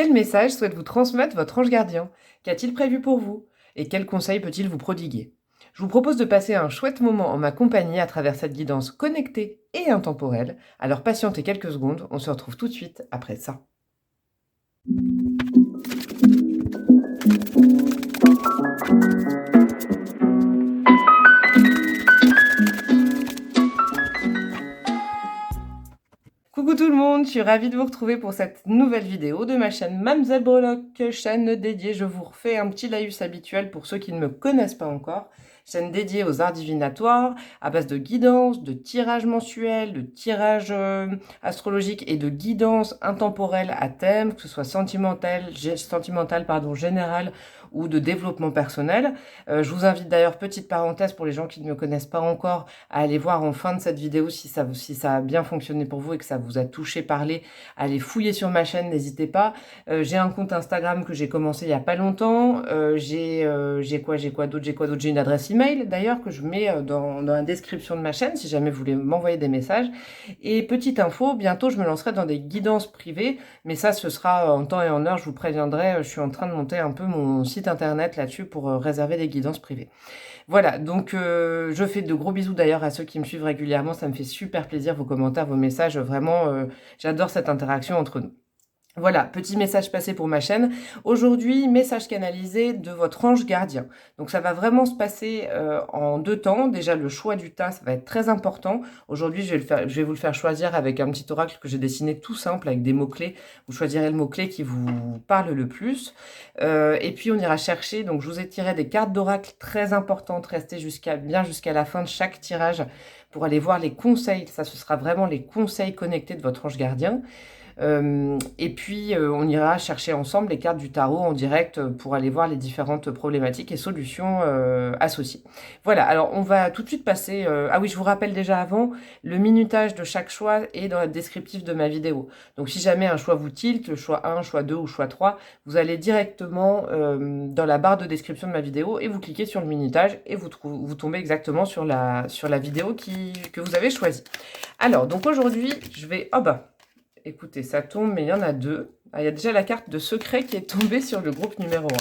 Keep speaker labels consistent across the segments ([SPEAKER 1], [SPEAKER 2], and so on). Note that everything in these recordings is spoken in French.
[SPEAKER 1] Quel message souhaite vous transmettre votre ange gardien? Qu'a-t-il prévu pour vous? Et quels conseils peut-il vous prodiguer? Je vous propose de passer un chouette moment en ma compagnie à travers cette guidance connectée et intemporelle. Alors patientez quelques secondes, on se retrouve tout de suite après ça. Coucou tout le monde, je suis ravie de vous retrouver pour cette nouvelle vidéo de ma chaîne Mamzelle Breloque, chaîne dédiée, je vous refais un petit laïus habituel pour ceux qui ne me connaissent pas encore, chaîne dédiée aux arts divinatoires, à base de guidance, de tirage mensuel, de tirage astrologique et de guidance intemporelle à thème, que ce soit sentimental, général ou de développement personnel. Je vous invite d'ailleurs, petite parenthèse pour les gens qui ne me connaissent pas encore, à aller voir en fin de cette vidéo si ça a bien fonctionné pour vous et que ça vous a touché, parlé, allez fouiller sur ma chaîne, n'hésitez pas. J'ai un compte Instagram que j'ai commencé il n'y a pas longtemps. J'ai quoi d'autre? J'ai une adresse email d'ailleurs que je mets dans la description de ma chaîne si jamais vous voulez m'envoyer des messages. Et petite info, bientôt je me lancerai dans des guidances privées, mais ça ce sera en temps et en heure, je vous préviendrai. Je suis en train de monter un peu mon site internet là-dessus pour réserver des guidances privées. Voilà, donc je fais de gros bisous d'ailleurs à ceux qui me suivent régulièrement, ça me fait super plaisir, vos commentaires, vos messages, vraiment, j'adore cette interaction entre nous. Voilà, petit message passé pour ma chaîne. Aujourd'hui, message canalisé de votre ange gardien. Donc ça va vraiment se passer en deux temps. Déjà, le choix du tas, ça va être très important. Aujourd'hui, je vais vous le faire choisir avec un petit oracle que j'ai dessiné tout simple, avec des mots-clés. Vous choisirez le mot-clé qui vous parle le plus. Et puis, on ira chercher. Donc, je vous ai tiré des cartes d'oracle très importantes. Restez bien jusqu'à la fin de chaque tirage pour aller voir les conseils. Ça, ce sera vraiment les conseils connectés de votre ange gardien. Et puis on ira chercher ensemble les cartes du tarot en direct pour aller voir les différentes problématiques et solutions associées. Voilà, alors on va tout de suite passer... Ah oui, je vous rappelle déjà avant, le minutage de chaque choix est dans le descriptif de ma vidéo. Donc si jamais un choix vous tilte, le choix 1, choix 2 ou choix 3, vous allez directement dans la barre de description de ma vidéo et vous cliquez sur le minutage et vous tombez exactement sur la vidéo que vous avez choisie. Alors, donc aujourd'hui, je vais... Oh bah écoutez, ça tombe, mais il y en a deux. Ah, il y a déjà la carte de secret qui est tombée sur le groupe numéro 1.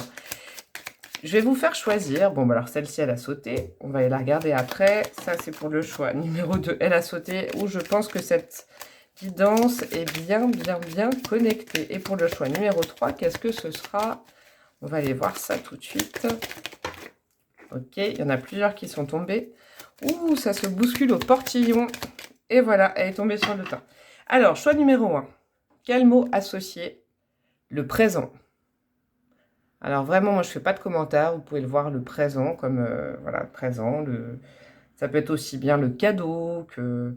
[SPEAKER 1] Je vais vous faire choisir. Bon, bah alors celle-ci, elle a sauté. On va aller la regarder après. Ça, c'est pour le choix numéro 2. Elle a sauté. Où je pense que cette guidance est bien connectée. Et pour le choix numéro 3, qu'est-ce que ce sera? On va aller voir ça tout de suite. Ok, il y en a plusieurs qui sont tombés. Ouh, ça se bouscule au portillon. Et voilà, elle est tombée sur le tas. Alors, choix numéro 1. Quel mot associer? Le présent. Alors vraiment, moi je ne fais pas de commentaires. Vous pouvez le voir, le présent, comme voilà, présent. Ça peut être aussi bien le cadeau que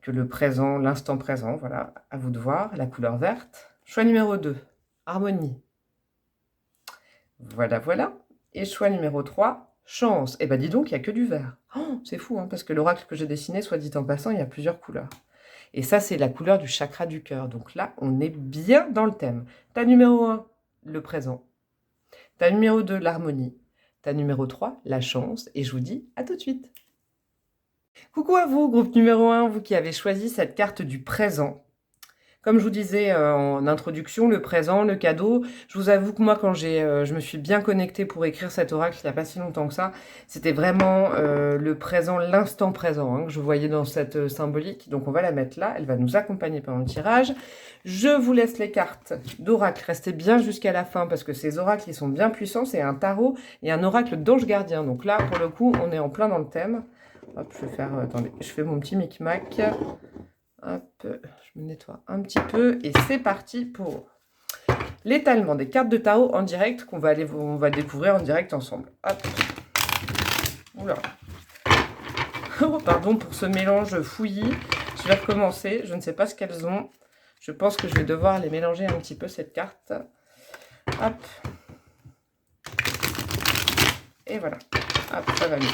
[SPEAKER 1] le présent, l'instant présent. Voilà, à vous de voir. La couleur verte. Choix numéro 2. Harmonie. Voilà. Et choix numéro 3. Chance. Eh ben dis donc, il n'y a que du vert. Oh, c'est fou, hein, parce que l'oracle que j'ai dessiné, soit dit en passant, il y a plusieurs couleurs. Et ça, c'est la couleur du chakra du cœur. Donc là, on est bien dans le thème. Ta numéro 1, le présent. Ta numéro 2, l'harmonie. Ta numéro 3, la chance. Et je vous dis à tout de suite. Coucou à vous, groupe numéro 1, vous qui avez choisi cette carte du présent. Comme je vous disais en introduction, le présent, le cadeau, je vous avoue que moi, quand je me suis bien connectée pour écrire cet oracle, il n'y a pas si longtemps que ça, c'était vraiment le présent, l'instant présent, hein, que je voyais dans cette symbolique. Donc on va la mettre là, elle va nous accompagner pendant le tirage. Je vous laisse les cartes d'oracle, restez bien jusqu'à la fin, parce que ces oracles, ils sont bien puissants, c'est un tarot et un oracle d'ange gardien. Donc là, pour le coup, on est en plein dans le thème. Hop, je vais faire, attendez, je fais mon petit micmac. Hop, je me nettoie un petit peu et c'est parti pour l'étalement des cartes de tarot en direct on va découvrir en direct ensemble. Hop. Oula. Oh, pardon pour ce mélange fouillis. Je vais recommencer. Je ne sais pas ce qu'elles ont. Je pense que je vais devoir les mélanger un petit peu cette carte. Hop. Et voilà. Hop, ça va mieux.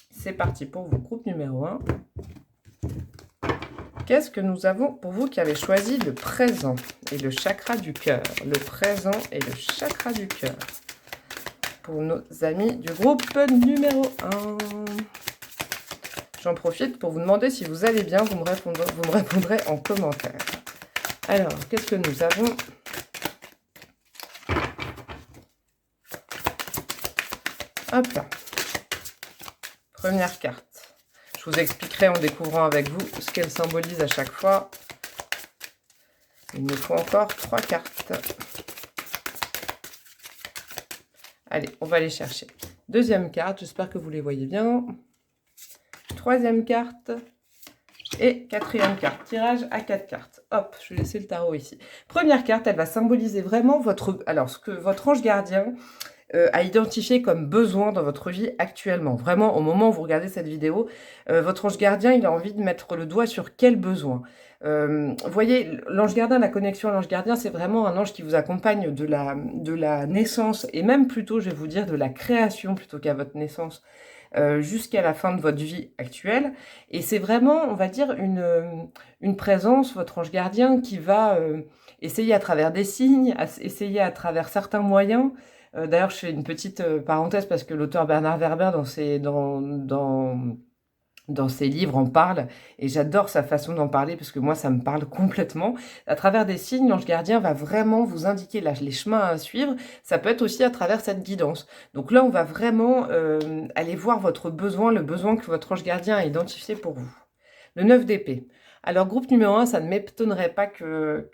[SPEAKER 1] C'est parti pour vous, groupe numéro 1. Qu'est-ce que nous avons pour vous qui avez choisi le présent et le chakra du cœur? Le présent et le chakra du cœur. Pour nos amis du groupe numéro 1. J'en profite pour vous demander si vous allez bien. Vous me répondrez en commentaire. Alors, qu'est-ce que nous avons Hop là. Première carte. Je vous expliquerai en découvrant avec vous ce qu'elle symbolise à chaque fois. Il nous faut encore 3 cartes. Allez, on va les chercher. Deuxième carte, j'espère que vous les voyez bien. Troisième carte. Et quatrième carte. Tirage à 4 cartes. Hop, je vais laisser le tarot ici. Première carte, elle va symboliser vraiment ce que votre ange gardien à identifier comme besoin dans votre vie actuellement. Vraiment, au moment où vous regardez cette vidéo, votre ange gardien, il a envie de mettre le doigt sur quel besoin. Vous voyez, l'ange gardien, la connexion à l'ange gardien, c'est vraiment un ange qui vous accompagne de la naissance, et même plutôt, je vais vous dire, de la création plutôt qu'à votre naissance, jusqu'à la fin de votre vie actuelle. Et c'est vraiment, on va dire, une présence, votre ange gardien, qui va essayer à travers des signes, essayer à travers certains moyens. D'ailleurs, je fais une petite parenthèse parce que l'auteur Bernard Werber, dans ses livres, en parle. Et j'adore sa façon d'en parler parce que moi, ça me parle complètement. À travers des signes, l'ange gardien va vraiment vous indiquer les chemins à suivre. Ça peut être aussi à travers cette guidance. Donc là, on va vraiment aller voir votre besoin, le besoin que votre ange gardien a identifié pour vous. Le 9 d'épée. Alors, groupe numéro 1, ça ne m'étonnerait pas que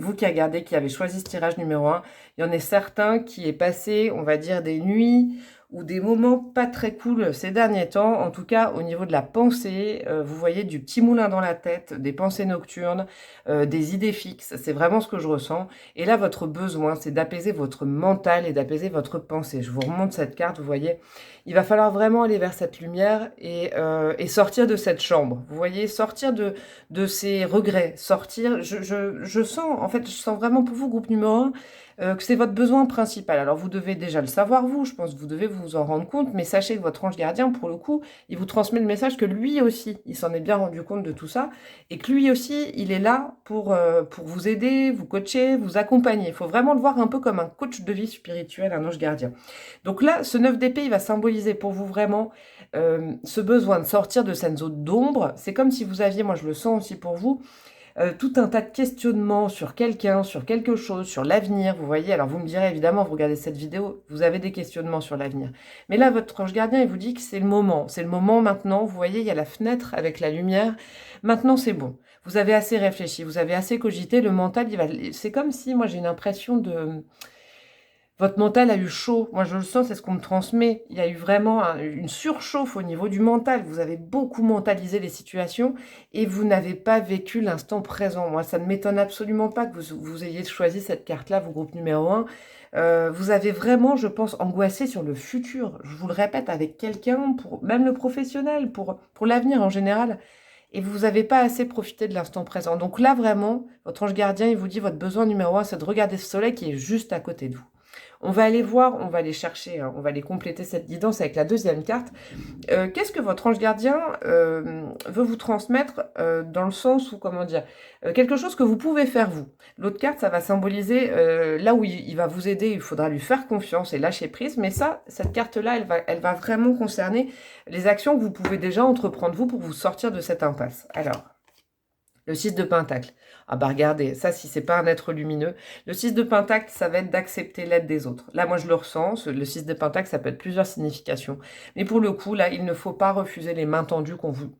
[SPEAKER 1] vous qui avez choisi ce tirage numéro 1, il y en ait certains qui aient passé, on va dire, des nuits ou des moments pas très cool ces derniers temps. En tout cas, au niveau de la pensée, vous voyez du petit moulin dans la tête, des pensées nocturnes, des idées fixes. C'est vraiment ce que je ressens. Et là, votre besoin, c'est d'apaiser votre mental et d'apaiser votre pensée. Je vous remonte cette carte, vous voyez. Il va falloir vraiment aller vers cette lumière et sortir de cette chambre. Vous voyez, sortir de ces regrets, sortir. Je sens, en fait, je sens vraiment pour vous, groupe numéro 1, que c'est votre besoin principal. Alors, vous devez déjà le savoir, vous, je pense que vous devez vous en rendre compte, mais sachez que votre ange gardien, pour le coup, il vous transmet le message que lui aussi, il s'en est bien rendu compte de tout ça, et que lui aussi, il est là pour vous aider, vous coacher, vous accompagner. Il faut vraiment le voir un peu comme un coach de vie spirituelle, un ange gardien. Donc là, ce 9 d'épée, il va symboliser pour vous vraiment ce besoin de sortir de cette zone d'ombre. C'est comme si vous aviez, moi je le sens aussi pour vous, tout un tas de questionnements sur quelqu'un, sur quelque chose, sur l'avenir, vous voyez. Alors vous me direz, évidemment, vous regardez cette vidéo, vous avez des questionnements sur l'avenir. Mais là, votre ange gardien, il vous dit que c'est le moment maintenant, vous voyez, il y a la fenêtre avec la lumière, maintenant c'est bon. Vous avez assez réfléchi, vous avez assez cogité, le mental, c'est comme si, moi j'ai une impression de... Votre mental a eu chaud, moi je le sens, c'est ce qu'on me transmet. Il y a eu vraiment une surchauffe au niveau du mental. Vous avez beaucoup mentalisé les situations et vous n'avez pas vécu l'instant présent. Moi, ça ne m'étonne absolument pas que vous ayez choisi cette carte-là, vos groupes numéro 1. Vous avez vraiment, je pense, angoissé sur le futur. Je vous le répète, avec quelqu'un, même le professionnel, pour l'avenir en général. Et vous n'avez pas assez profité de l'instant présent. Donc là, vraiment, votre ange gardien, il vous dit, votre besoin numéro 1, c'est de regarder ce soleil qui est juste à côté de vous. On va aller voir, on va aller chercher, hein, on va aller compléter cette guidance avec la deuxième carte. Qu'est-ce que votre ange gardien veut vous transmettre dans le sens où, comment dire, quelque chose que vous pouvez faire vous. L'autre carte, ça va symboliser là où il va vous aider, il faudra lui faire confiance et lâcher prise. Mais ça, cette carte-là, elle va vraiment concerner les actions que vous pouvez déjà entreprendre vous pour vous sortir de cette impasse. Alors... Le 6 de Pentacle. Ah bah regardez, ça si c'est pas un être lumineux. Le 6 de Pentacle, ça va être d'accepter l'aide des autres. Là, moi je le ressens, le 6 de Pentacle, ça peut être plusieurs significations. Mais pour le coup, là, il ne faut pas refuser les mains tendues qu'on vous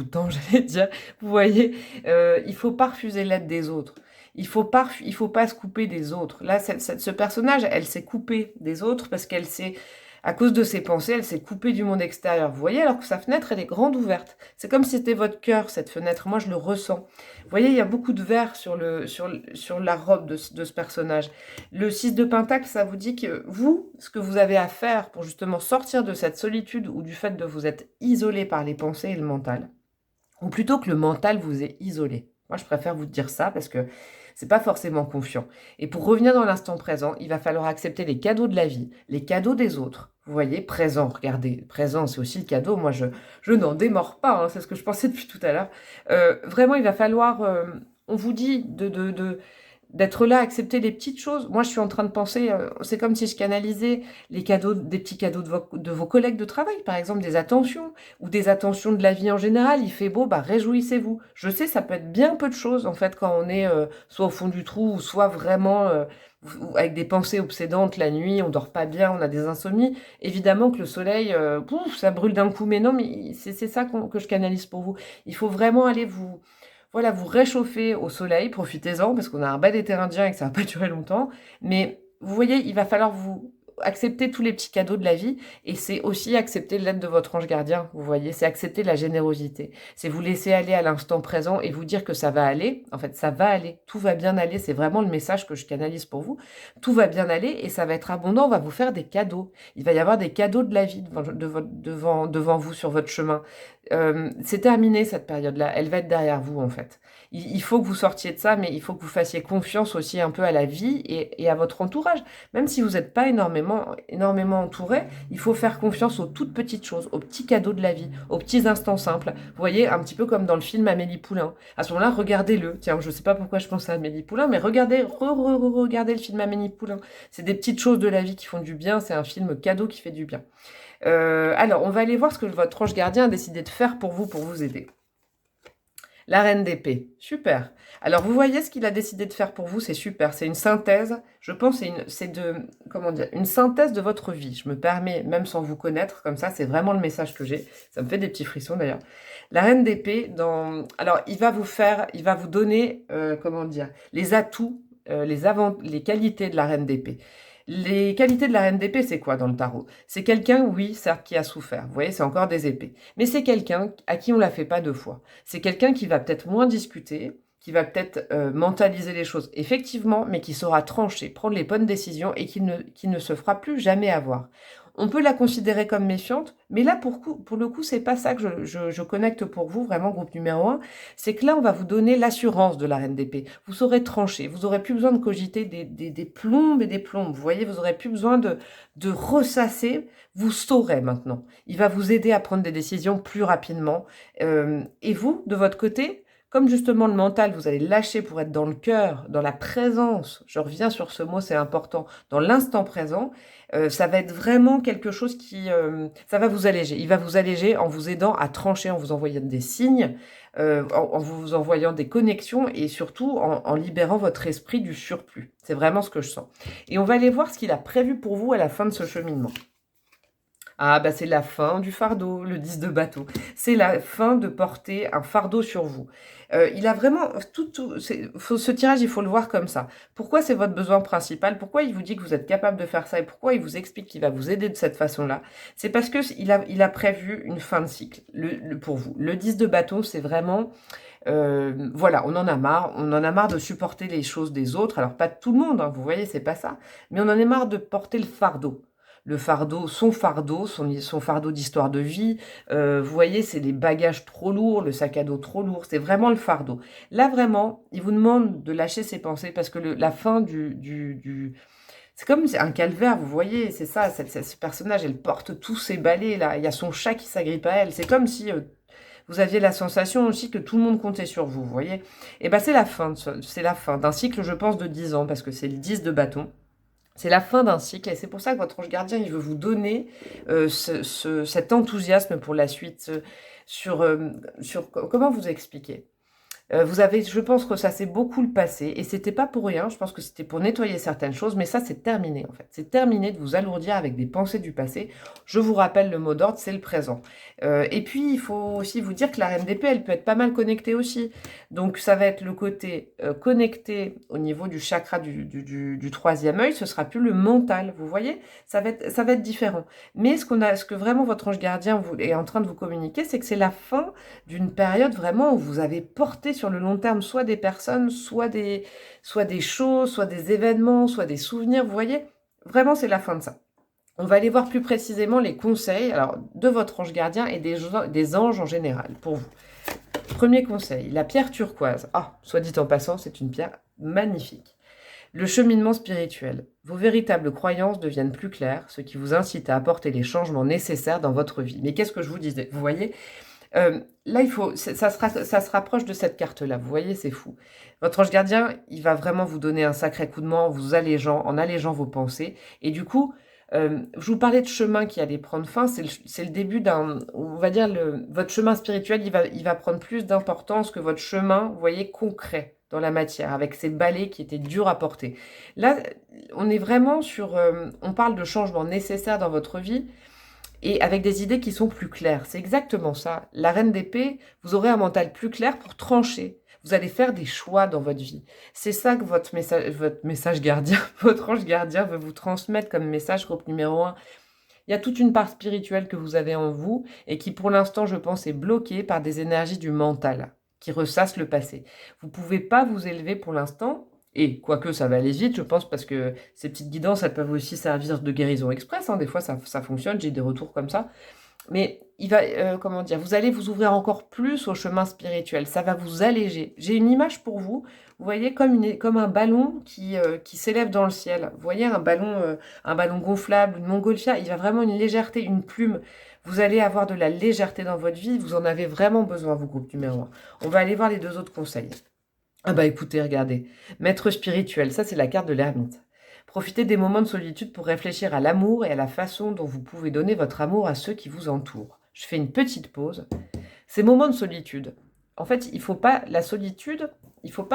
[SPEAKER 1] tend, j'allais dire. Vous voyez, il faut pas refuser l'aide des autres. Il faut pas se couper des autres. Là, ce personnage, elle s'est coupée des autres parce qu'elle s'est... À cause de ses pensées, elle s'est coupée du monde extérieur. Vous voyez, alors que sa fenêtre, elle est grande ouverte. C'est comme si c'était votre cœur, cette fenêtre. Moi, je le ressens. Vous voyez, il y a beaucoup de vert sur la robe de ce personnage. Le 6 de Pentacle, ça vous dit que vous, ce que vous avez à faire pour justement sortir de cette solitude ou du fait de vous être isolé par les pensées et le mental, ou plutôt que le mental vous ait isolé. Moi, je préfère vous dire ça parce que c'est pas forcément confiant. Et pour revenir dans l'instant présent, il va falloir accepter les cadeaux de la vie, les cadeaux des autres. Vous voyez, présent, regardez, présent, c'est aussi le cadeau. Moi, je n'en démords pas, hein, c'est ce que je pensais depuis tout à l'heure. Vraiment, il va falloir, on vous dit d'être là, accepter les petites choses. Moi, je suis en train de penser, c'est comme si je canalisais les cadeaux, des petits cadeaux de vos collègues de travail, par exemple, des attentions, ou des attentions de la vie en général. Il fait beau, bah réjouissez-vous. Je sais, ça peut être bien peu de choses, en fait, quand on est soit au fond du trou, ou soit vraiment avec des pensées obsédantes la nuit, on dort pas bien, on a des insomnies. Évidemment que le soleil, pouf, ça brûle d'un coup, mais non, mais c'est ça que je canalise pour vous. Il faut vraiment aller vous voilà, vous réchauffez au soleil, profitez-en, parce qu'on a un bel été indien et que ça va pas durer longtemps. Mais vous voyez, il va falloir vous accepter tous les petits cadeaux de la vie, et c'est aussi accepter l'aide de votre ange gardien, vous voyez, c'est accepter la générosité. C'est vous laisser aller à l'instant présent et vous dire que ça va aller. En fait, ça va aller, tout va bien aller, c'est vraiment le message que je canalise pour vous. Tout va bien aller et ça va être abondant, on va vous faire des cadeaux. Il va y avoir des cadeaux de la vie devant vous sur votre chemin. C'est terminé cette période-là, elle va être derrière vous en fait. Il faut que vous sortiez de ça, mais il faut que vous fassiez confiance aussi un peu à la vie et à votre entourage. Même si vous n'êtes pas énormément entouré, il faut faire confiance aux toutes petites choses, aux petits cadeaux de la vie, aux petits instants simples. Vous voyez, un petit peu comme dans le film Amélie Poulain. À ce moment-là, regardez-le. Tiens, je ne sais pas pourquoi je pense à Amélie Poulain, mais regardez le film Amélie Poulain. C'est des petites choses de la vie qui font du bien, c'est un film cadeau qui fait du bien. Alors, on va aller voir ce que votre ange gardien a décidé de faire pour vous aider. La reine d'épée, super. Alors, vous voyez ce qu'il a décidé de faire pour vous, c'est super. C'est une synthèse, je pense, une synthèse de votre vie. Je me permets, même sans vous connaître, comme ça, c'est vraiment le message que j'ai. Ça me fait des petits frissons, d'ailleurs. La reine d'épée, alors, il va vous donner, les atouts, les qualités de la reine d'épée. Les qualités de la reine d'épée, c'est quoi dans le tarot? C'est quelqu'un, oui, certes, qui a souffert. Vous voyez, c'est encore des épées. Mais c'est quelqu'un à qui on ne la fait pas deux fois. C'est quelqu'un qui va peut-être moins discuter, qui va peut-être mentaliser les choses, effectivement, mais qui saura trancher, prendre les bonnes décisions et qui ne se fera plus jamais avoir. On peut la considérer comme méfiante, mais là, pour le coup, c'est pas ça que je connecte pour vous, vraiment, groupe numéro 1. C'est que là, on va vous donner l'assurance de la reine d'épée. Vous saurez trancher, vous n'aurez plus besoin de cogiter des plombes et des plombes. Vous voyez, vous n'aurez plus besoin de ressasser. Vous saurez maintenant. Il va vous aider à prendre des décisions plus rapidement. Et vous, de votre côté, comme justement le mental, vous allez lâcher pour être dans le cœur, dans la présence, je reviens sur ce mot, c'est important, dans l'instant présent, ça va être vraiment quelque chose ça va vous alléger. Il va vous alléger en vous aidant à trancher, en vous envoyant des signes, en vous envoyant des connexions et surtout en libérant votre esprit du surplus. C'est vraiment ce que je sens. Et on va aller voir ce qu'il a prévu pour vous à la fin de ce cheminement. Ah, bah c'est la fin du fardeau, le 10 de bateau. C'est la fin de porter un fardeau sur vous. Il a vraiment... ce tirage, il faut le voir comme ça. Pourquoi c'est votre besoin principal? Pourquoi il vous dit que vous êtes capable de faire ça? Et pourquoi il vous explique qu'il va vous aider de cette façon-là? C'est parce qu'il a prévu une fin de cycle pour vous. Le 10 de bateau, c'est vraiment... voilà, on en a marre. On en a marre de supporter les choses des autres. Alors, pas de tout le monde, hein, vous voyez, c'est pas ça. Mais on en est marre de porter le fardeau. Le fardeau, son fardeau d'histoire de vie. Vous voyez, c'est des bagages trop lourds, le sac à dos trop lourd. C'est vraiment le fardeau. Là, vraiment, il vous demande de lâcher ses pensées parce que la fin c'est comme un calvaire, vous voyez, c'est ça, ce personnage, elle porte tous ses balais, là. Il y a son chat qui s'agrippe à elle. C'est comme si vous aviez la sensation aussi que tout le monde comptait sur vous, vous voyez. Et bien, c'est la fin d'un cycle, je pense, de 10 ans, parce que c'est le 10 de bâton. C'est la fin d'un cycle et c'est pour ça que votre ange gardien, il veut vous donner cet enthousiasme pour la suite. Comment vous expliquer? Je pense que ça s'est beaucoup le passé et c'était pas pour rien. Je pense que c'était pour nettoyer certaines choses, mais ça c'est terminé en fait. C'est terminé de vous alourdir avec des pensées du passé. Je vous rappelle le mot d'ordre, c'est le présent. Et puis il faut aussi vous dire que la reine d'épée, elle peut être pas mal connectée aussi. Donc ça va être le côté connecté au niveau du chakra du troisième œil. Ce sera plus le mental, vous voyez. Ça va être différent. Mais ce que vraiment votre ange gardien est en train de vous communiquer, c'est que c'est la fin d'une période vraiment où vous avez porté sur le long terme soit des personnes, soit des choses, soit des événements, soit des souvenirs, vous voyez. Vraiment, c'est la fin de ça. On va aller voir plus précisément les conseils de votre ange gardien et des anges en général pour vous. Premier conseil, la pierre turquoise. Ah, soit dit en passant, c'est une pierre magnifique. Le cheminement spirituel. Vos véritables croyances deviennent plus claires, ce qui vous incite à apporter les changements nécessaires dans votre vie. Mais qu'est-ce que je vous disais? Vous voyez, Là, ça se rapproche de cette carte-là. Vous voyez, c'est fou. Votre ange gardien, il va vraiment vous donner un sacré coup de main en allégeant vos pensées. Et du coup, je vous parlais de chemin qui allait prendre fin. C'est le début d'un, on va dire, votre chemin spirituel, il va prendre plus d'importance que votre chemin, vous voyez, concret dans la matière, avec ces balais qui étaient durs à porter. Là, on est vraiment sur, on parle de changements nécessaires dans votre vie, et avec des idées qui sont plus claires. C'est exactement ça. La reine d'épée, vous aurez un mental plus clair pour trancher. Vous allez faire des choix dans votre vie. C'est ça que votre message gardien, votre ange gardien veut vous transmettre comme message, groupe numéro 1. Il y a toute une part spirituelle que vous avez en vous et qui, pour l'instant, je pense, est bloquée par des énergies du mental qui ressassent le passé. Vous ne pouvez pas vous élever pour l'instant. Et quoique ça va aller vite, je pense, parce que ces petites guidances, elles peuvent aussi servir de guérison express. Hein. Des fois, ça fonctionne, j'ai des retours comme ça. Mais il va, comment dire, vous allez vous ouvrir encore plus au chemin spirituel. Ça va vous alléger. J'ai une image pour vous. Vous voyez comme un ballon qui s'élève dans le ciel. Vous voyez un ballon gonflable, une montgolfière. Il y a vraiment une légèreté, une plume. Vous allez avoir de la légèreté dans votre vie. Vous en avez vraiment besoin, vous, groupe numéro 1. On va aller voir les 2 autres conseils. Ah bah écoutez, regardez. Maître spirituel, ça c'est la carte de l'ermite. Profitez des moments de solitude pour réfléchir à l'amour et à la façon dont vous pouvez donner votre amour à ceux qui vous entourent. Je fais une petite pause. Ces moments de solitude, en fait, il faut pas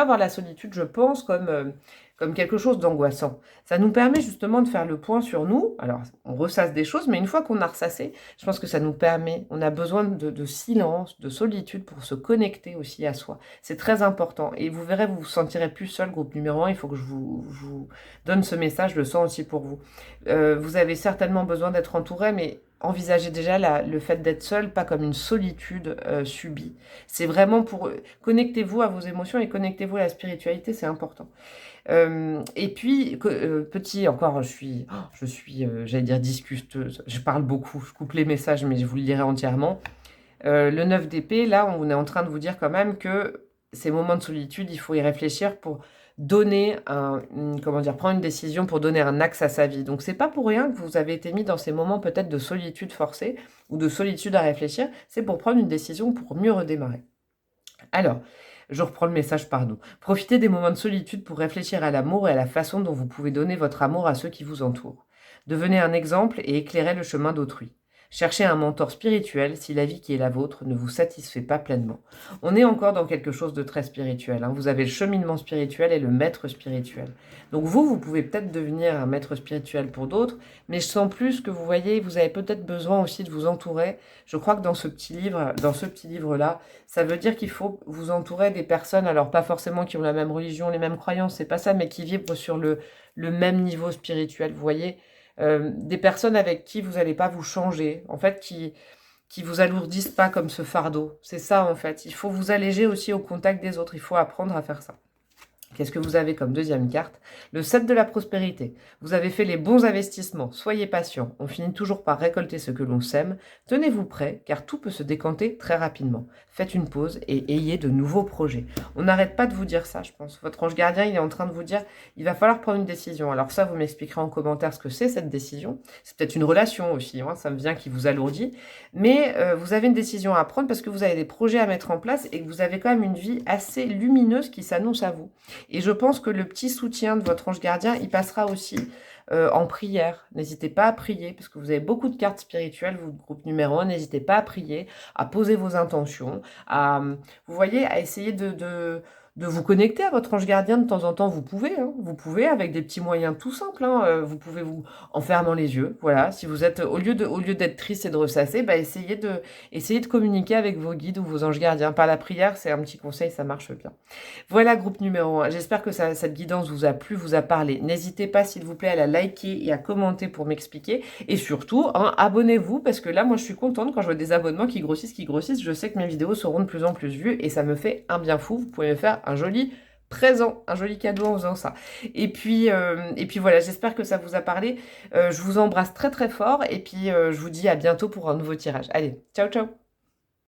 [SPEAKER 1] voir la solitude, je pense, comme quelque chose d'angoissant. Ça nous permet justement de faire le point sur nous. Alors, on ressasse des choses, mais une fois qu'on a ressassé, je pense que ça nous permet, on a besoin de silence, de solitude pour se connecter aussi à soi. C'est très important. Et vous verrez, vous vous sentirez plus seul, groupe numéro 1. Il faut que je vous donne ce message, je le sens aussi pour vous. Vous avez certainement besoin d'être entouré, mais envisagez déjà le fait d'être seul, pas comme une solitude subie. C'est vraiment pour... Connectez-vous à vos émotions et connectez-vous à la spiritualité, c'est important. Et puis, petit, encore, j'allais dire discuteuse, je parle beaucoup, je coupe les messages, mais je vous le dirai entièrement. Le 9 d'épée, là, on est en train de vous dire quand même que ces moments de solitude, il faut y réfléchir pour donner prendre une décision pour donner un axe à sa vie. Donc, c'est pas pour rien que vous avez été mis dans ces moments peut-être de solitude forcée ou de solitude à réfléchir, c'est pour prendre une décision pour mieux redémarrer. Alors, je reprends le message, pardon. Profitez des moments de solitude pour réfléchir à l'amour et à la façon dont vous pouvez donner votre amour à ceux qui vous entourent. Devenez un exemple et éclairez le chemin d'autrui. Cherchez un mentor spirituel si la vie qui est la vôtre ne vous satisfait pas pleinement. On est encore dans quelque chose de très spirituel. Hein. Vous avez le cheminement spirituel et le maître spirituel. Donc vous pouvez peut-être devenir un maître spirituel pour d'autres, mais je sens plus que vous voyez, vous avez peut-être besoin aussi de vous entourer. Je crois que dans ce petit livre-là, ça veut dire qu'il faut vous entourer des personnes, alors pas forcément qui ont la même religion, les mêmes croyances, c'est pas ça, mais qui vibrent sur le même niveau spirituel, vous voyez. Des personnes avec qui vous n'allez pas vous changer, en fait, qui vous alourdissent pas comme ce fardeau. C'est ça, en fait. Il faut vous alléger aussi au contact des autres. Il faut apprendre à faire ça. Qu'est-ce que vous avez comme deuxième carte? Le 7 de la prospérité. Vous avez fait les bons investissements. Soyez patient. On finit toujours par récolter ce que l'on sème. Tenez-vous prêt, car tout peut se décanter très rapidement. Faites une pause et ayez de nouveaux projets. On n'arrête pas de vous dire ça, je pense. Votre ange gardien, il est en train de vous dire, il va falloir prendre une décision. Alors ça, vous m'expliquerez en commentaire ce que c'est, cette décision. C'est peut-être une relation aussi, hein, ça me vient qui vous alourdit. Mais vous avez une décision à prendre parce que vous avez des projets à mettre en place et que vous avez quand même une vie assez lumineuse qui s'annonce à vous. Et je pense que le petit soutien de votre ange gardien, il passera aussi en prière. N'hésitez pas à prier, parce que vous avez beaucoup de cartes spirituelles, vous, groupe numéro 1, n'hésitez pas à prier, à poser vos intentions, vous voyez, à essayer de vous connecter à votre ange gardien de temps en temps. Vous pouvez avec des petits moyens tout simples. Hein, vous pouvez en fermant les yeux. Voilà, si vous êtes au lieu d'être triste et de ressasser, bah, essayez de communiquer avec vos guides ou vos anges gardiens. Par la prière, c'est un petit conseil, ça marche bien. Voilà, groupe numéro 1. J'espère que cette guidance vous a plu, vous a parlé. N'hésitez pas, s'il vous plaît, à la liker et à commenter pour m'expliquer. Et surtout, hein, abonnez-vous, parce que là, moi, je suis contente quand je vois des abonnements qui grossissent. Je sais que mes vidéos seront de plus en plus vues et ça me fait un bien fou. Vous pouvez me faire un joli présent, un joli cadeau en faisant ça. Et puis voilà, j'espère que ça vous a parlé. Je vous embrasse très très fort et puis je vous dis à bientôt pour un nouveau tirage. Allez, ciao ciao!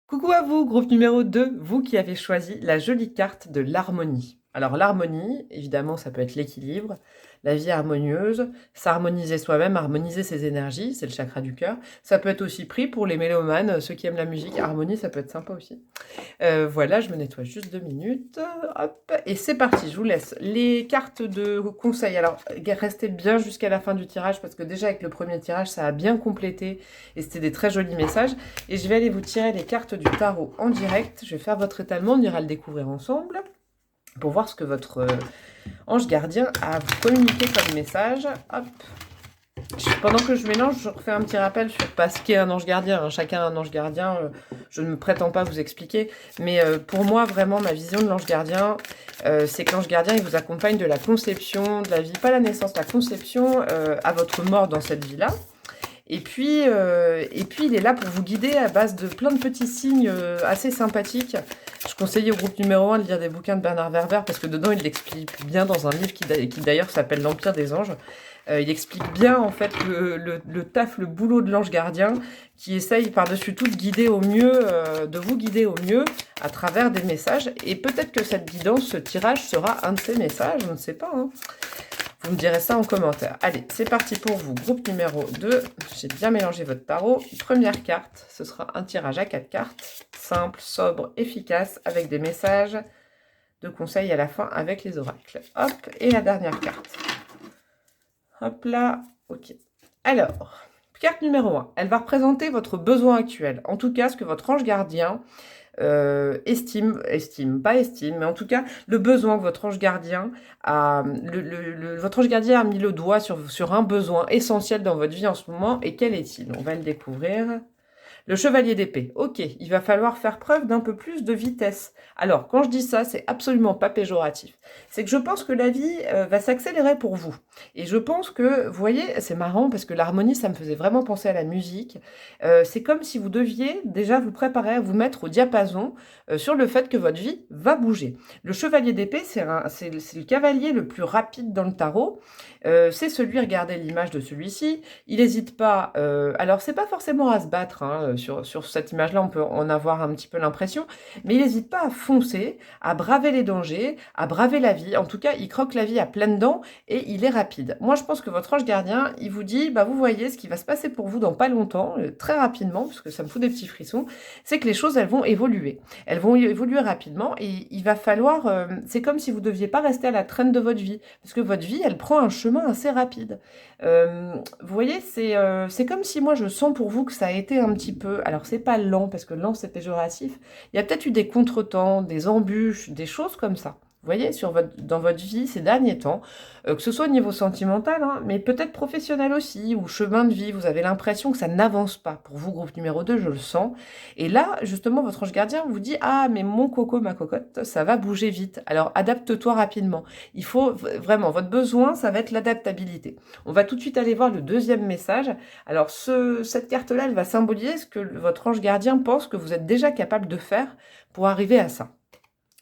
[SPEAKER 1] Coucou à vous, groupe numéro 2, vous qui avez choisi la jolie carte de l'harmonie. Alors l'harmonie, évidemment, ça peut être l'équilibre, la vie harmonieuse, s'harmoniser soi-même, harmoniser ses énergies, c'est le chakra du cœur. Ça peut être aussi pris pour les mélomanes, ceux qui aiment la musique, harmonie, ça peut être sympa aussi. Voilà, je me nettoie juste 2 minutes. Hop, et c'est parti, je vous laisse les cartes de conseils. Alors, restez bien jusqu'à la fin du tirage, parce que déjà avec le premier tirage, ça a bien complété, et c'était des très jolis messages. Et je vais aller vous tirer les cartes du tarot en direct. Je vais faire votre étalement, on ira le découvrir ensemble, pour voir ce que votre ange gardien a à vous communiquer comme message. Hop. Pendant que je mélange, je refais un petit rappel sur ce qu'est un ange gardien. Hein. Chacun a un ange gardien. Je ne me prétends pas vous expliquer. Mais pour moi, vraiment, ma vision de l'ange gardien, c'est que l'ange gardien, il vous accompagne de la conception de la vie, pas la naissance, la conception à votre mort dans cette vie-là. Et puis, il est là pour vous guider à base de plein de petits signes assez sympathiques. Je conseillais au groupe numéro 1 de lire des bouquins de Bernard Werber parce que dedans, il l'explique bien dans un livre qui d'ailleurs s'appelle L'Empire des Anges. Il explique bien en fait le taf, le boulot de l'ange gardien qui essaye par-dessus tout de guider au mieux, de vous guider au mieux à travers des messages. Et peut-être que cette guidance, ce tirage sera un de ces messages, je ne sais pas. Hein. Vous me direz ça en commentaire. Allez, c'est parti pour vous. Groupe numéro 2. J'ai bien mélangé votre tarot. Première carte, ce sera un tirage à 4 cartes. Simple, sobre, efficace, avec des messages de conseils à la fin avec les oracles. Hop, et la dernière carte. Hop là, ok. Alors, carte numéro 1. Elle va représenter votre besoin actuel. En tout cas, ce que votre ange gardien estime, mais en tout cas, le besoin que votre ange gardien a, votre ange gardien a mis le doigt sur un besoin essentiel dans votre vie en ce moment. Et quel est-il? On va le découvrir. Le chevalier d'épée. Ok, il va falloir faire preuve d'un peu plus de vitesse. Alors, quand je dis ça, c'est absolument pas péjoratif. C'est que je pense que la vie va s'accélérer pour vous. Et je pense que, vous voyez, c'est marrant parce que l'harmonie, ça me faisait vraiment penser à la musique. C'est comme si vous deviez déjà vous préparer à vous mettre au diapason sur le fait que votre vie va bouger. Le chevalier d'épée, c'est le cavalier le plus rapide dans le tarot. C'est celui, regardez l'image de celui-ci, il n'hésite pas, alors c'est pas forcément à se battre, hein, sur cette image-là, on peut en avoir un petit peu l'impression, mais il n'hésite pas à foncer, à braver les dangers, à braver la vie. En tout cas, il croque la vie à pleines dents et il est rapide. Moi, je pense que votre ange gardien, il vous dit, bah, vous voyez ce qui va se passer pour vous dans pas longtemps, très rapidement, parce que ça me fout des petits frissons, c'est que les choses, elles vont évoluer. Elles vont évoluer rapidement et il va falloir, c'est comme si vous ne deviez pas rester à la traîne de votre vie, parce que votre vie, elle prend un chemin assez rapide. Vous voyez, c'est comme si moi je sens pour vous que ça a été un petit peu, alors c'est pas lent, parce que lent c'est péjoratif, il y a peut-être eu des contretemps, des embûches, des choses comme ça. Vous voyez, dans votre vie ces derniers temps, que ce soit au niveau sentimental, hein, mais peut-être professionnel aussi, ou chemin de vie, vous avez l'impression que ça n'avance pas. Pour vous, groupe numéro 2, je le sens. Et là, justement, votre ange gardien vous dit « Ah, mais mon coco, ma cocotte, ça va bouger vite. Alors, adapte-toi rapidement. » Il faut vraiment, votre besoin, ça va être l'adaptabilité. On va tout de suite aller voir le deuxième message. Alors, cette carte-là, elle va symboliser ce que votre ange gardien pense que vous êtes déjà capable de faire pour arriver à ça.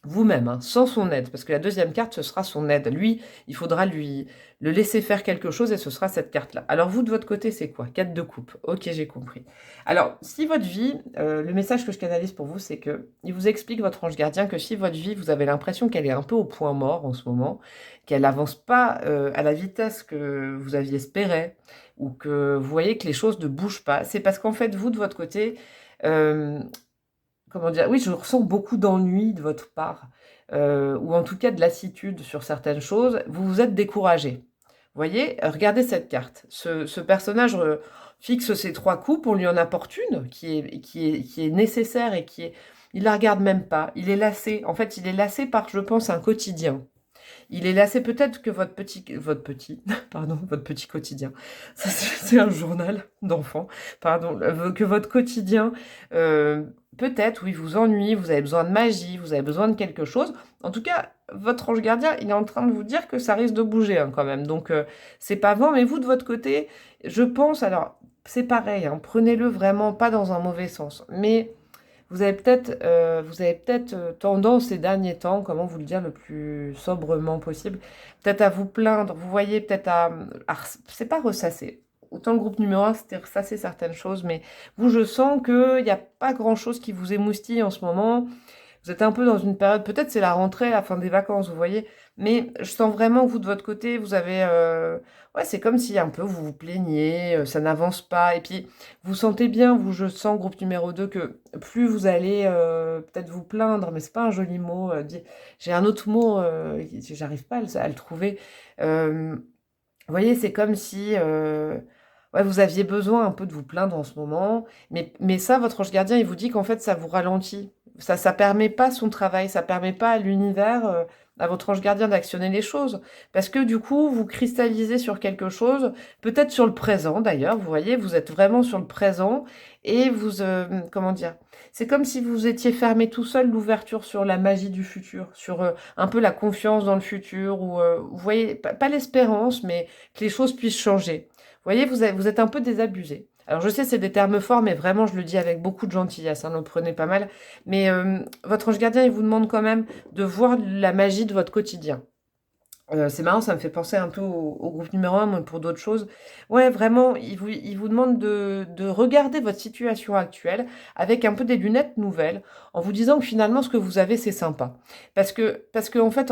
[SPEAKER 1] Vous-même, hein, sans son aide, parce que la deuxième carte, ce sera son aide. Lui, il faudra le laisser faire quelque chose et ce sera cette carte-là. Alors vous, de votre côté, c'est quoi? 4 de coupe. Ok, j'ai compris. Alors, si votre vie, le message que je canalise pour vous, c'est que il vous explique, votre ange gardien, que si votre vie, vous avez l'impression qu'elle est un peu au point mort en ce moment, qu'elle n'avance pas à la vitesse que vous aviez espéré, ou que vous voyez que les choses ne bougent pas, c'est parce qu'en fait, vous, de votre côté, comment dire? Oui, je ressens beaucoup d'ennui de votre part, ou en tout cas de lassitude sur certaines choses. Vous vous êtes découragé. Vous voyez? Regardez cette carte. Ce personnage fixe ses 3 coupes, on lui en apporte une qui est nécessaire et il la regarde même pas. Il est lassé. En fait, il est lassé par, je pense, un quotidien. Il est lassé peut-être que votre petit quotidien, ça c'est un journal d'enfant, pardon, que votre quotidien, peut-être, oui, vous ennuie, vous avez besoin de magie, vous avez besoin de quelque chose. En tout cas, votre ange gardien, il est en train de vous dire que ça risque de bouger hein, quand même. Donc, c'est pas bon, mais vous, de votre côté, je pense, alors, c'est pareil, hein, prenez-le vraiment pas dans un mauvais sens, mais vous avez peut-être tendance ces derniers temps, comment vous le dire le plus sobrement possible, peut-être à vous plaindre, vous voyez peut-être c'est pas ressasser. Autant le groupe numéro 1, c'était ressasser certaines choses, mais vous, je sens qu'il n'y a pas grand-chose qui vous émoustille en ce moment, Vous êtes un peu dans une période, peut-être c'est la rentrée, la fin des vacances, vous voyez, mais je sens vraiment que vous, de votre côté, vous avez... ouais, c'est comme si un peu vous vous plaigniez, ça n'avance pas, et puis vous sentez bien, vous, je sens, groupe numéro 2, que plus vous allez peut-être vous plaindre, mais c'est pas un joli mot, j'ai un autre mot, j'arrive pas à le trouver. Vous voyez, c'est comme si ouais, vous aviez besoin un peu de vous plaindre en ce moment, mais ça, votre ange gardien, il vous dit qu'en fait, ça vous ralentit. Ça permet pas son travail, ça permet pas à l'univers, à votre ange gardien d'actionner les choses. Parce que du coup, vous cristallisez sur quelque chose, peut-être sur le présent d'ailleurs, vous voyez, vous êtes vraiment sur le présent, et vous, comment dire, c'est comme si vous étiez fermé tout seul l'ouverture sur la magie du futur, sur un peu la confiance dans le futur, ou vous voyez, pas l'espérance, mais que les choses puissent changer. Vous voyez, vous êtes un peu désabusé. Alors je sais, c'est des termes forts, mais vraiment, je le dis avec beaucoup de gentillesse, hein, le prenez pas mal. Mais votre ange gardien, il vous demande quand même de voir la magie de votre quotidien. C'est marrant, ça me fait penser un peu au groupe numéro 1, mais pour d'autres choses. Ouais, vraiment, il vous demande de regarder votre situation actuelle avec un peu des lunettes nouvelles, en vous disant que finalement, ce que vous avez, c'est sympa. Parce que en fait,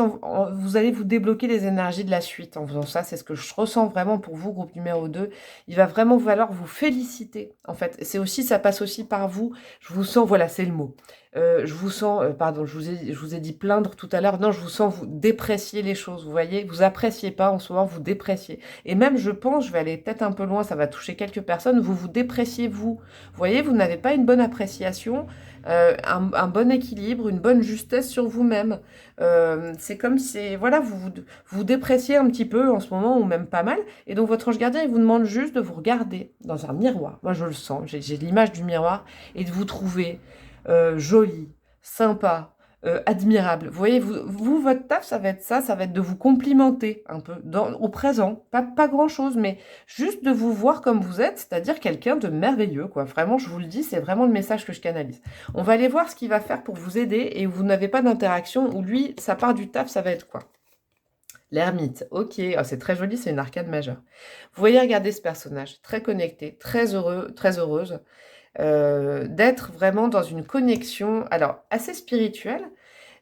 [SPEAKER 1] vous allez vous débloquer les énergies de la suite en faisant ça. C'est ce que je ressens vraiment pour vous, groupe numéro 2. Il va vraiment falloir vous féliciter, en fait. C'est aussi, ça passe aussi par vous. Je vous sens, voilà, c'est le mot. Je vous sens, pardon, je vous ai dit plaindre tout à l'heure. Non, je vous sens vous déprécier les choses, vous voyez. Vous appréciez pas en ce moment, vous dépréciez. Et même, je pense, je vais aller peut-être un peu loin, ça va toucher quelques personnes, vous vous dépréciez vous. Vous voyez, vous n'avez pas une bonne appréciation, un bon équilibre, une bonne justesse sur vous-même. C'est comme si, voilà, vous dépréciez un petit peu en ce moment, ou même pas mal. Et donc, votre ange gardien, il vous demande juste de vous regarder dans un miroir. Moi, je le sens, j'ai l'image du miroir, et de vous trouver joli, sympa, admirable. Vous voyez, votre taf, ça va être ça, ça va être de vous complimenter un peu au présent. Pas grand-chose, mais juste de vous voir comme vous êtes, c'est-à-dire quelqu'un de merveilleux, quoi. Vraiment, je vous le dis, c'est vraiment le message que je canalise. On va aller voir ce qu'il va faire pour vous aider et où vous n'avez pas d'interaction, où lui, sa part du taf, ça va être quoi? L'ermite, ok, oh, c'est très joli, c'est une arcade majeure. Vous voyez, regardez ce personnage, très connecté, très heureux, très heureuse, d'être vraiment dans une connexion, alors assez spirituelle,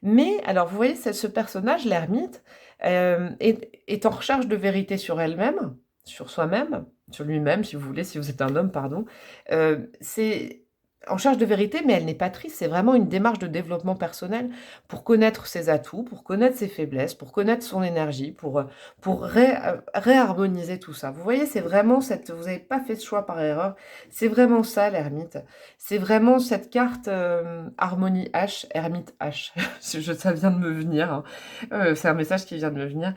[SPEAKER 1] mais alors vous voyez, ce personnage, l'ermite, est en recherche de vérité sur elle-même, sur soi-même, sur lui-même, si vous voulez, si vous êtes un homme, pardon. C'est en recherche de vérité, mais elle n'est pas triste, c'est vraiment une démarche de développement personnel pour connaître ses atouts, pour connaître ses faiblesses, pour connaître son énergie, pour réharmoniser tout ça. Vous voyez, c'est vraiment vous n'avez pas fait ce choix par erreur, c'est vraiment ça l'ermite. C'est vraiment cette carte harmonie H, ermite H. Ça vient de me venir, hein. C'est un message qui vient de me venir.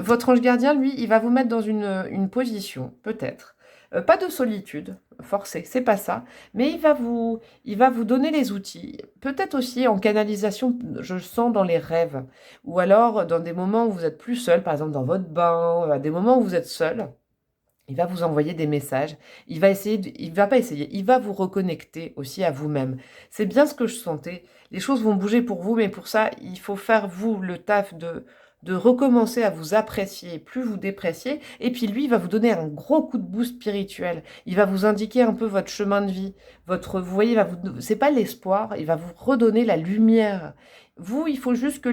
[SPEAKER 1] Votre ange gardien, lui, il va vous mettre dans une position, peut-être. Pas de solitude forcée, c'est pas ça, mais il va vous donner les outils, peut-être aussi en canalisation, je le sens dans les rêves, ou alors dans des moments où vous êtes plus seul, par exemple dans votre bain, à des moments où vous êtes seul. Il va vous envoyer des messages. Il va essayer, il va pas essayer. Il va vous reconnecter aussi à vous-même. C'est bien ce que je sentais. Les choses vont bouger pour vous, mais pour ça, il faut faire vous le taf de recommencer à vous apprécier, plus vous déprécier. Et puis lui, il va vous donner un gros coup de boost spirituel. Il va vous indiquer un peu votre chemin de vie, vous voyez, c'est pas l'espoir. Il va vous redonner la lumière. Vous, il faut juste que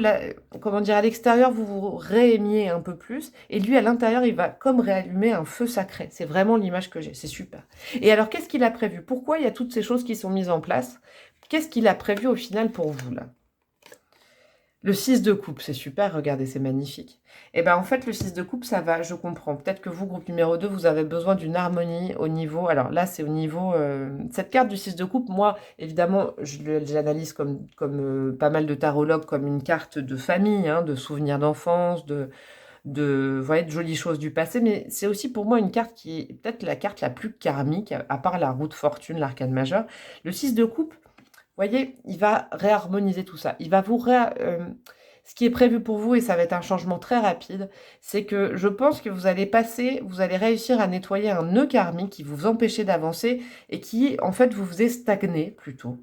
[SPEAKER 1] comment dire, à l'extérieur, vous vous réaimiez un peu plus. Et lui, à l'intérieur, il va comme réallumer un feu sacré. C'est vraiment l'image que j'ai. C'est super. Et alors, qu'est-ce qu'il a prévu? Pourquoi il y a toutes ces choses qui sont mises en place? Qu'est-ce qu'il a prévu au final pour vous, là? Le 6 de coupe, c'est super, regardez, c'est magnifique. Et bien en fait, le 6 de coupe, ça va, je comprends. Peut-être que vous, groupe numéro 2, vous avez besoin d'une harmonie au niveau... Alors là, c'est au niveau... cette carte du 6 de coupe, moi, évidemment, je l'analyse comme pas mal de tarologues, comme une carte de famille, hein, de souvenirs d'enfance, vous voyez, de jolies choses du passé. Mais c'est aussi pour moi une carte qui est peut-être la carte la plus karmique, à part la roue de fortune, l'arcane majeure. Le 6 de coupe, voyez, il va réharmoniser tout ça. Il va ce qui est prévu pour vous, et ça va être un changement très rapide, c'est que je pense que vous allez réussir à nettoyer un nœud karmique qui vous empêchait d'avancer et qui, en fait, vous faisait stagner plutôt.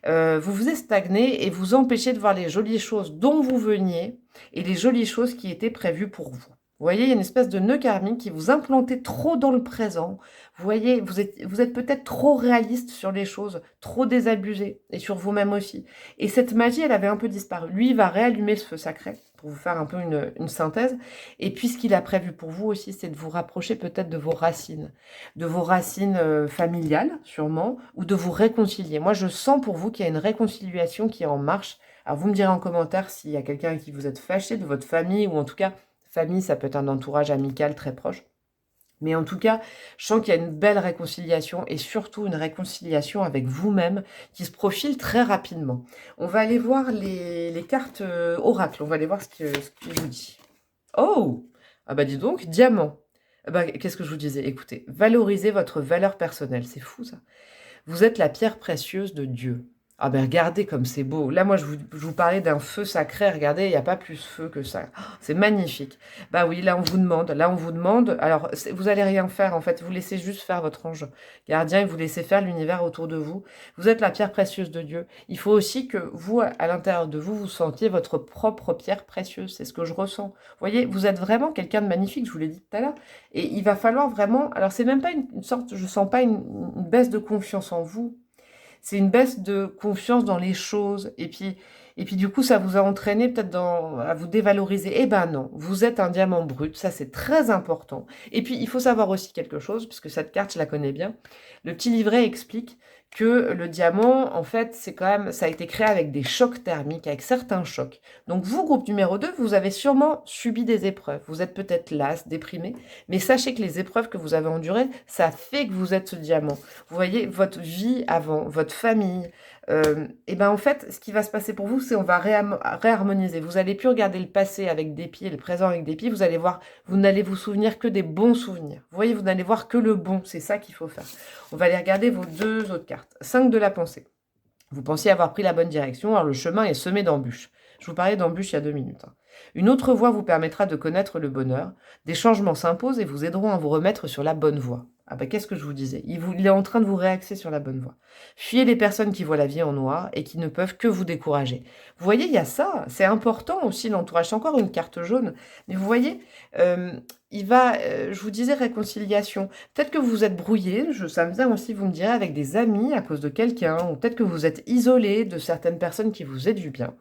[SPEAKER 1] Vous vous êtes stagné et vous empêchez de voir les jolies choses dont vous veniez et les jolies choses qui étaient prévues pour vous. Vous voyez, il y a une espèce de nœud karmique qui vous implantez trop dans le présent. Vous voyez, vous êtes peut-être trop réaliste sur les choses, trop désabusé, et sur vous-même aussi. Et cette magie, elle avait un peu disparu. Lui, il va réallumer ce feu sacré, pour vous faire un peu une synthèse. Et puis, ce qu'il a prévu pour vous aussi, c'est de vous rapprocher peut-être de vos racines familiales, sûrement, ou de vous réconcilier. Moi, je sens pour vous qu'il y a une réconciliation qui est en marche. Alors, vous me direz en commentaire s'il y a quelqu'un avec qui vous êtes fâché, de votre famille, ou en tout cas... Famille, ça peut être un entourage amical très proche. Mais en tout cas, je sens qu'il y a une belle réconciliation et surtout une réconciliation avec vous-même qui se profile très rapidement. On va aller voir les cartes oracle. On va aller voir ce qu'il vous dit. Oh! Ah bah dis donc, diamant. Ah bah, qu'est-ce que je vous disais? Écoutez, valorisez votre valeur personnelle. C'est fou ça. Vous êtes la pierre précieuse de Dieu. Ah ben regardez comme c'est beau. Là, moi, je vous parlais d'un feu sacré. Regardez, il n'y a pas plus feu que ça. Oh, c'est magnifique. Bah oui, là, on vous demande. Là, on vous demande. Alors, vous allez rien faire, en fait. Vous laissez juste faire votre ange gardien et vous laissez faire l'univers autour de vous. Vous êtes la pierre précieuse de Dieu. Il faut aussi que vous, à l'intérieur de vous, vous sentiez votre propre pierre précieuse. C'est ce que je ressens. Vous voyez, vous êtes vraiment quelqu'un de magnifique, je vous l'ai dit tout à l'heure. Et il va falloir vraiment... Alors, c'est même pas une sorte... Je sens pas une baisse de confiance en vous. C'est une baisse de confiance dans les choses. Et puis du coup, ça vous a entraîné peut-être à vous dévaloriser. Eh ben non, vous êtes un diamant brut. Ça, c'est très important. Et puis, il faut savoir aussi quelque chose, puisque cette carte, je la connais bien. Le petit livret explique que le diamant, en fait, c'est quand même, ça a été créé avec des chocs thermiques, avec certains chocs. Donc vous, groupe numéro 2, vous avez sûrement subi des épreuves. Vous êtes peut-être las, déprimé, mais sachez que les épreuves que vous avez endurées, ça fait que vous êtes ce diamant. Vous voyez, votre vie avant, votre famille, et ben en fait, ce qui va se passer pour vous, c'est on va réharmoniser. Vous allez plus regarder le passé avec des pieds, le présent avec des pieds. Vous allez voir, vous n'allez vous souvenir que des bons souvenirs. Vous voyez, vous n'allez voir que le bon. C'est ça qu'il faut faire. On va aller regarder vos deux autres cartes. 5 de la pensée. Vous pensiez avoir pris la bonne direction, alors le chemin est semé d'embûches. Je vous parlais d'embûches il y a 2 minutes. Une autre voie vous permettra de connaître le bonheur. Des changements s'imposent et vous aideront à vous remettre sur la bonne voie. Ah ben qu'est-ce que je vous disais? Il est en train de vous réaxer sur la bonne voie. Fuyez les personnes qui voient la vie en noir et qui ne peuvent que vous décourager. Vous voyez, il y a ça. C'est important aussi l'entourage. C'est encore une carte jaune. Mais vous voyez, je vous disais réconciliation. Peut-être que vous êtes brouillé, ça me vient aussi, vous me direz, avec des amis à cause de quelqu'un, ou peut-être que vous êtes isolé de certaines personnes qui vous aient du bien.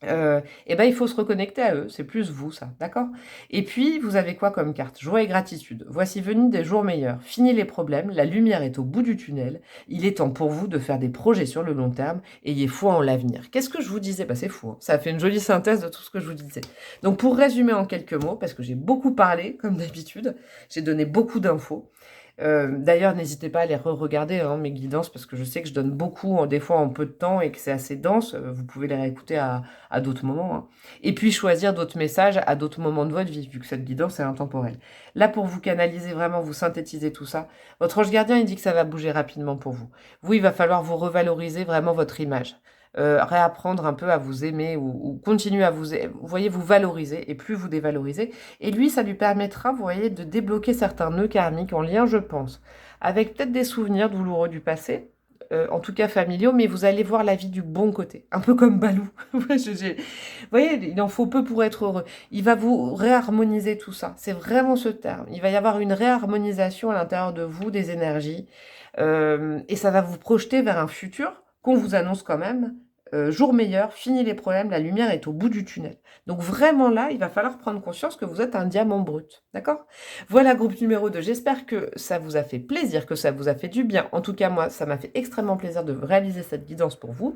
[SPEAKER 1] Et ben il faut se reconnecter à eux, c'est plus vous ça, d'accord? Et puis vous avez quoi comme carte? Joie et gratitude. Voici venus des jours meilleurs. Fini les problèmes, la lumière est au bout du tunnel. Il est temps pour vous de faire des projets sur le long terme. Ayez foi en l'avenir. Qu'est-ce que je vous disais? Bah c'est fou, hein. Ça a fait une jolie synthèse de tout ce que je vous disais. Donc pour résumer en quelques mots, parce que j'ai beaucoup parlé comme d'habitude, j'ai donné beaucoup d'infos. D'ailleurs, n'hésitez pas à les re-regarder, hein, mes guidances, parce que je sais que je donne beaucoup, des fois en peu de temps, et que c'est assez dense. Vous pouvez les réécouter à d'autres moments. Hein. Et puis choisir d'autres messages à d'autres moments de votre vie, vu que cette guidance est intemporelle. Là, pour vous canaliser vraiment, vous synthétiser tout ça, votre ange gardien, il dit que ça va bouger rapidement pour vous. Vous, il va falloir vous revaloriser vraiment votre image. Réapprendre un peu à vous aimer ou continuer à vous voyez, vous valoriser et plus vous dévaloriser. Et lui, ça lui permettra, vous voyez, de débloquer certains nœuds karmiques en lien, je pense, avec peut-être des souvenirs douloureux du passé, en tout cas familiaux, mais vous allez voir la vie du bon côté, un peu comme Balou. Vous voyez, il en faut peu pour être heureux. Il va vous réharmoniser tout ça, c'est vraiment ce terme. Il va y avoir une réharmonisation à l'intérieur de vous, des énergies, et ça va vous projeter vers un futur qu'on vous annonce quand même, jour meilleur, fini les problèmes, la lumière est au bout du tunnel. Donc vraiment là, il va falloir prendre conscience que vous êtes un diamant brut, d'accord? Voilà, groupe numéro 2, j'espère que ça vous a fait plaisir, que ça vous a fait du bien. En tout cas, moi, ça m'a fait extrêmement plaisir de réaliser cette guidance pour vous.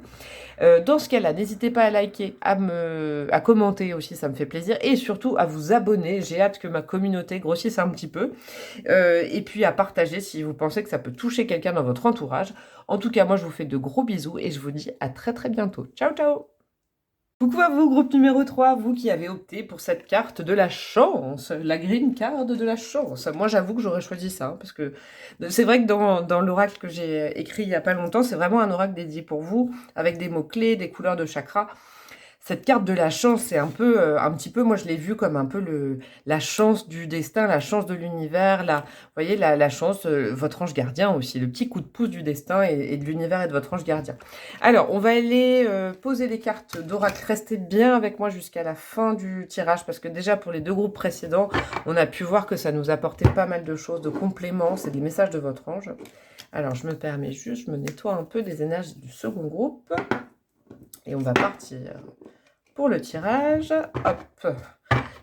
[SPEAKER 1] Dans ce cas-là, n'hésitez pas à liker, à commenter aussi, ça me fait plaisir, et surtout à vous abonner. J'ai hâte que ma communauté grossisse un petit peu, et puis à partager si vous pensez que ça peut toucher quelqu'un dans votre entourage. En tout cas, moi, je vous fais de gros bisous et je vous dis à très très bientôt. Ciao, ciao! Coucou à vous, groupe numéro 3, vous qui avez opté pour cette carte de la chance, la green card de la chance. Moi, j'avoue que j'aurais choisi ça, hein, parce que c'est vrai que dans l'oracle que j'ai écrit il n'y a pas longtemps, c'est vraiment un oracle dédié pour vous, avec des mots-clés, des couleurs de chakras. Cette carte de la chance, c'est un peu, un petit peu, moi je l'ai vu comme un peu la chance du destin, la chance de l'univers, vous voyez, la chance, votre ange gardien aussi, le petit coup de pouce du destin et de l'univers et de votre ange gardien. Alors, on va aller poser les cartes d'oracle. Restez bien avec moi jusqu'à la fin du tirage, parce que déjà pour les 2 groupes précédents, on a pu voir que ça nous apportait pas mal de choses, de compléments, c'est des messages de votre ange. Alors, je me permets juste, je me nettoie un peu des énergies du second groupe. Et on va partir pour le tirage. Hop.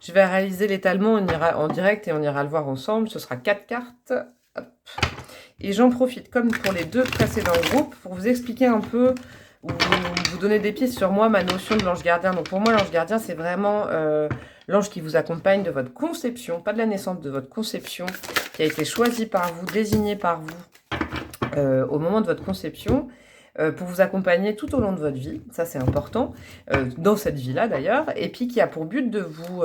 [SPEAKER 1] Je vais réaliser l'étalement en direct et on ira le voir ensemble. Ce sera 4 cartes. Hop. Et j'en profite, comme pour les 2 précédents groupes, pour vous expliquer un peu, ou vous donner des pistes sur moi, ma notion de l'ange gardien. Donc pour moi, l'ange gardien, c'est vraiment l'ange qui vous accompagne de votre conception, pas de la naissance, de votre conception, qui a été choisi par vous, désigné par vous au moment de votre conception, pour vous accompagner tout au long de votre vie, ça c'est important, dans cette vie-là d'ailleurs, et puis qui a pour but de vous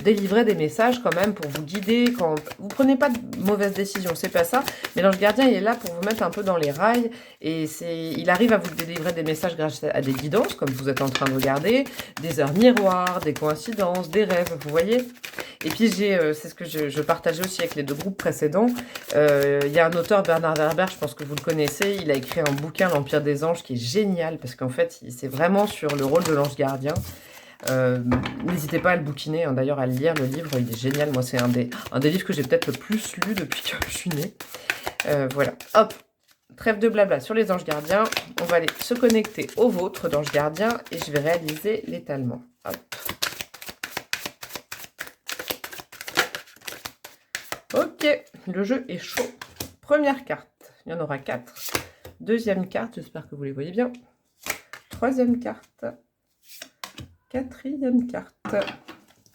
[SPEAKER 1] délivrer des messages quand même, pour vous guider, quand vous prenez pas de mauvaises décisions, c'est pas ça, mais l'ange gardien il est là pour vous mettre un peu dans les rails, et il arrive à vous délivrer des messages grâce à des guidances, comme vous êtes en train de regarder, des heures miroirs, des coïncidences, des rêves, vous voyez. Et puis c'est ce que je partageais aussi avec les 2 groupes précédents, il y a un auteur, Bernard Werber, je pense que vous le connaissez, il a écrit un bouquin, L'Empire des Anges, qui est génial, parce qu'en fait, c'est vraiment sur le rôle de l'ange gardien. N'hésitez pas à le bouquiner, hein, d'ailleurs à le lire, le livre, il est génial. Moi, c'est un des livres que j'ai peut-être le plus lu depuis que je suis née. Voilà, hop, trêve de blabla sur les anges gardiens. On va aller se connecter au vôtre d'ange gardien et je vais réaliser l'étalement. Hop. Ok, le jeu est chaud. Première carte, il y en aura 4. Deuxième carte, j'espère que vous les voyez bien. Troisième carte. Quatrième carte.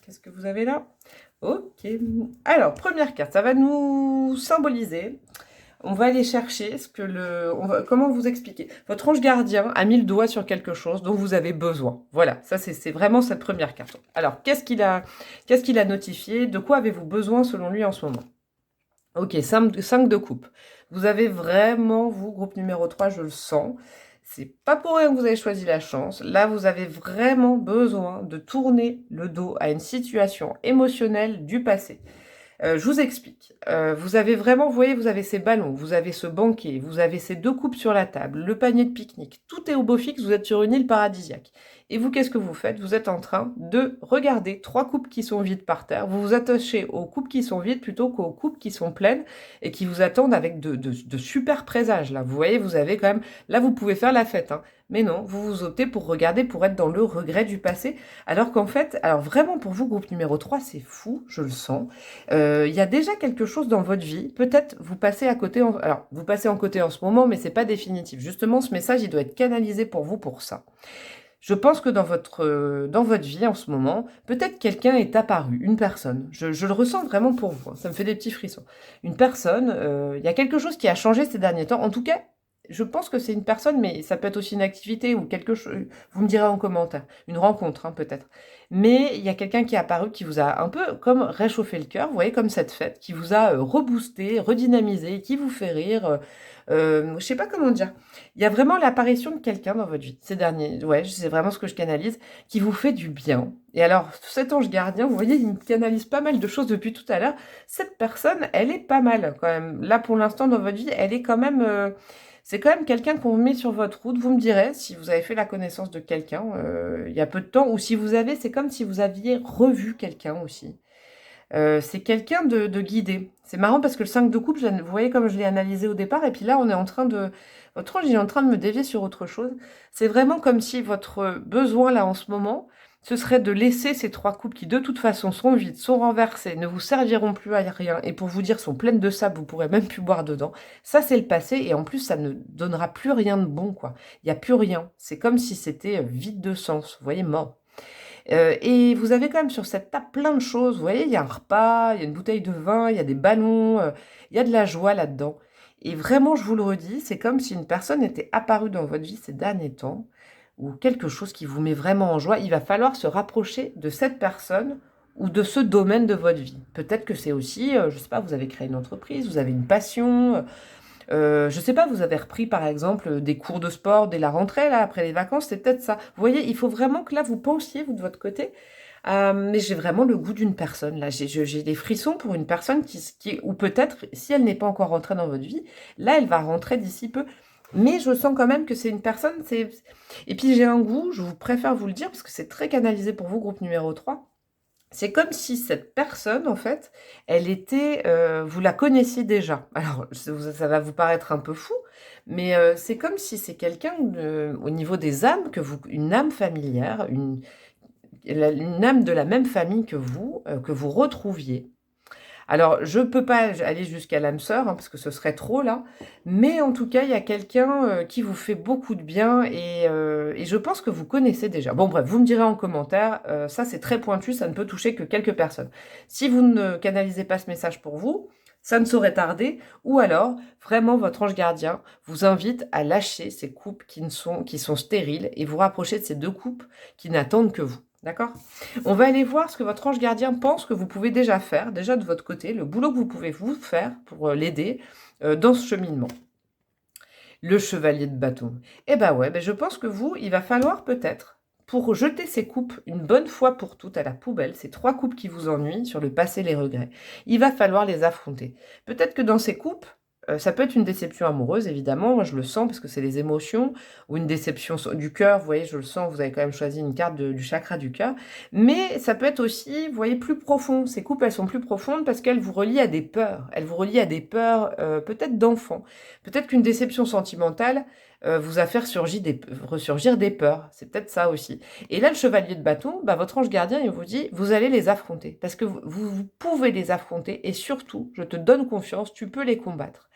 [SPEAKER 1] Qu'est-ce que vous avez là? Ok. Alors, première carte, ça va nous symboliser. On va aller chercher ce que comment vous expliquer? Votre ange gardien a mis le doigt sur quelque chose dont vous avez besoin. Voilà, ça c'est vraiment cette première carte. Alors, qu'est-ce qu'il a notifié? De quoi avez-vous besoin selon lui en ce moment? Ok, 5 de coupe. Vous avez vraiment, vous, groupe numéro 3, je le sens. C'est pas pour rien que vous avez choisi la chance. Là, vous avez vraiment besoin de tourner le dos à une situation émotionnelle du passé. Je vous explique. Vous avez vraiment, vous voyez, vous avez ces ballons, vous avez ce banquet, vous avez ces 2 coupes sur la table, le panier de pique-nique. Tout est au beau fixe, vous êtes sur une île paradisiaque. Et vous, qu'est-ce que vous faites? Vous êtes en train de regarder 3 coupes qui sont vides par terre. Vous vous attachez aux coupes qui sont vides plutôt qu'aux coupes qui sont pleines et qui vous attendent avec de super présages. Là, vous voyez, vous avez quand même... Là, vous pouvez faire la fête, hein. Mais non, vous optez pour regarder, pour être dans le regret du passé. Alors qu'en fait, alors vraiment pour vous, groupe numéro 3, c'est fou, je le sens. Il y a déjà quelque chose dans votre vie. Peut-être vous passez à côté, alors vous passez en côté en ce moment, mais c'est pas définitif. Justement, ce message, il doit être canalisé pour vous pour ça. Je pense que dans votre vie en ce moment, peut-être quelqu'un est apparu, une personne. Je le ressens vraiment pour vous, hein, ça me fait des petits frissons. Une personne, il y a quelque chose qui a changé ces derniers temps. En tout cas, je pense que c'est une personne, mais ça peut être aussi une activité ou quelque chose, vous me direz en commentaire, une rencontre hein, peut-être. Mais il y a quelqu'un qui est apparu qui vous a un peu comme réchauffé le cœur, vous voyez, comme cette fête, qui vous a reboosté, redynamisé, qui vous fait rire. Je sais pas comment dire. Il y a vraiment l'apparition de quelqu'un dans votre vie ces derniers. Ouais, c'est vraiment ce que je canalise, qui vous fait du bien. Et alors, cet ange gardien, vous voyez, il me canalise pas mal de choses depuis tout à l'heure. Cette personne, elle est pas mal quand même. Là, pour l'instant, dans votre vie, elle est quand même... c'est quand même quelqu'un qu'on met sur votre route. Vous me direz si vous avez fait la connaissance de quelqu'un il y a peu de temps, ou si vous avez, c'est comme si vous aviez revu quelqu'un aussi. C'est quelqu'un de guidé. C'est marrant parce que le 5 de coupe, vous voyez comme je l'ai analysé au départ, et puis là, on est en train de... Votre ange, il est en train de me dévier sur autre chose. C'est vraiment comme si votre besoin, là, en ce moment, ce serait de laisser ces 3 coupes qui, de toute façon, sont vides, sont renversées, ne vous serviront plus à rien, et pour vous dire, sont pleines de sable, vous pourrez même plus boire dedans. Ça, c'est le passé, et en plus, ça ne donnera plus rien de bon, quoi. Il n'y a plus rien. C'est comme si c'était vide de sens, vous voyez, mort. Et vous avez quand même sur cette table plein de choses. Vous voyez, il y a un repas, il y a une bouteille de vin, il y a des ballons, il y a de la joie là-dedans. Et vraiment, je vous le redis, c'est comme si une personne était apparue dans votre vie ces derniers temps, ou quelque chose qui vous met vraiment en joie. Il va falloir se rapprocher de cette personne ou de ce domaine de votre vie. Peut-être que c'est aussi, je ne sais pas, vous avez créé une entreprise, vous avez une passion, Je ne sais pas, vous avez repris par exemple des cours de sport dès la rentrée, là, après les vacances, c'est peut-être ça. Vous voyez, il faut vraiment que là, vous pensiez, vous de votre côté, mais j'ai vraiment le goût d'une personne, là. J'ai des frissons pour une personne ou peut-être, si elle n'est pas encore rentrée dans votre vie, là, elle va rentrer d'ici peu. Mais je sens quand même que c'est une personne, et puis j'ai un goût, je vous préfère vous le dire, parce que c'est très canalisé pour vous, groupe numéro 3. C'est comme si cette personne, en fait, elle était, vous la connaissiez déjà. Alors, ça va vous paraître un peu fou, mais c'est comme si c'est quelqu'un au niveau des âmes, une âme familière, une âme de la même famille que vous retrouviez. Alors, je peux pas aller jusqu'à l'âme sœur, hein, parce que ce serait trop là, mais en tout cas, il y a quelqu'un qui vous fait beaucoup de bien et je pense que vous connaissez déjà. Bon, bref, vous me direz en commentaire, ça c'est très pointu, ça ne peut toucher que quelques personnes. Si vous ne canalisez pas ce message pour vous, ça ne saurait tarder, ou alors, vraiment, votre ange gardien vous invite à lâcher ces couples qui sont stériles et vous rapprocher de ces deux couples qui n'attendent que vous. D'accord? On va aller voir ce que votre ange gardien pense que vous pouvez déjà faire, déjà de votre côté, le boulot que vous pouvez vous faire pour l'aider dans ce cheminement. Le chevalier de bâton. Eh ben ouais, je pense que vous, il va falloir peut-être, pour jeter ces coupes une bonne fois pour toutes à la poubelle, ces 3 coupes qui vous ennuient sur le passé, les regrets, il va falloir les affronter. Peut-être que dans ces coupes, ça peut être une déception amoureuse, évidemment, moi je le sens parce que c'est les émotions, ou une déception du cœur, vous voyez, je le sens, vous avez quand même choisi une carte du chakra du cœur, mais ça peut être aussi, vous voyez, plus profond. Ces coupes, elles sont plus profondes parce qu'elles vous relient à des peurs, elles vous relient à des peurs peut-être d'enfants. Peut-être qu'une déception sentimentale vous a fait ressurgir des peurs, c'est peut-être ça aussi. Et là, le chevalier de bâton, votre ange gardien, il vous dit, vous allez les affronter, parce que vous pouvez les affronter, et surtout, je te donne confiance, tu peux les combattre.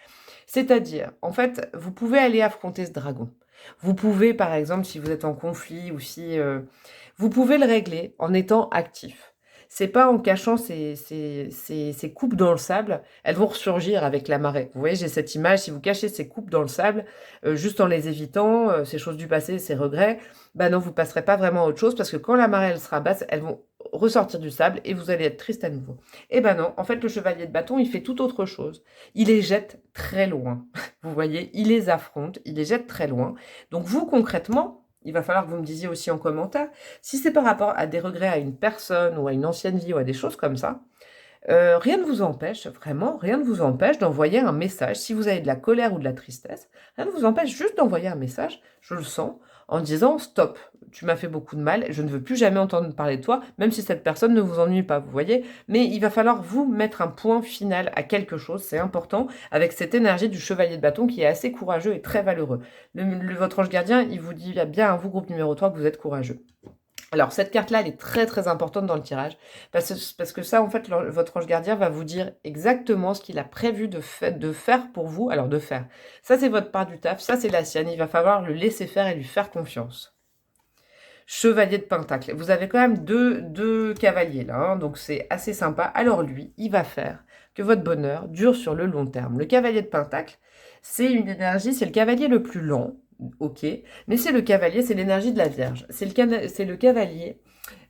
[SPEAKER 1] C'est-à-dire, en fait, vous pouvez aller affronter ce dragon. Vous pouvez, par exemple, si vous êtes en conflit ou si... vous pouvez le régler en étant actif. C'est pas en cachant ces coupes dans le sable, elles vont ressurgir avec la marée. Vous voyez, j'ai cette image, si vous cachez ces coupes dans le sable, juste en les évitant, ces choses du passé, ces regrets, non, vous passerez pas vraiment à autre chose, parce que quand la marée, elle sera basse, elles vont ressortir du sable et vous allez être triste à nouveau. Eh ben non, en fait, le chevalier de bâton, il fait tout autre chose. Il les jette très loin. Vous voyez, il les affronte, il les jette très loin. Donc vous, concrètement, il va falloir que vous me disiez aussi en commentaire, si c'est par rapport à des regrets à une personne ou à une ancienne vie ou à des choses comme ça, rien ne vous empêche, vraiment, rien ne vous empêche d'envoyer un message. Si vous avez de la colère ou de la tristesse, rien ne vous empêche juste d'envoyer un message, je le sens, en disant « Stop, tu m'as fait beaucoup de mal, je ne veux plus jamais entendre parler de toi, même si cette personne ne vous ennuie pas, vous voyez. Mais il va falloir vous mettre un point final à quelque chose, c'est important, avec cette énergie du chevalier de bâton qui est assez courageux et très valeureux. Votre ange gardien, il vous dit bien à vous, groupe numéro 3, que vous êtes courageux. Alors, cette carte-là, elle est très très importante dans le tirage, parce que ça, en fait, votre ange gardien va vous dire exactement ce qu'il a prévu de faire pour vous. Alors, de faire. Ça, c'est votre part du taf, ça, c'est la sienne. Il va falloir le laisser faire et lui faire confiance. Chevalier de Pentacle. Vous avez quand même deux cavaliers, là, hein, donc c'est assez sympa. Alors, lui, il va faire que votre bonheur dure sur le long terme. Le cavalier de Pentacle, c'est une énergie, c'est le cavalier le plus lent, ok, mais c'est le cavalier, c'est l'énergie de la Vierge. C'est le cavalier,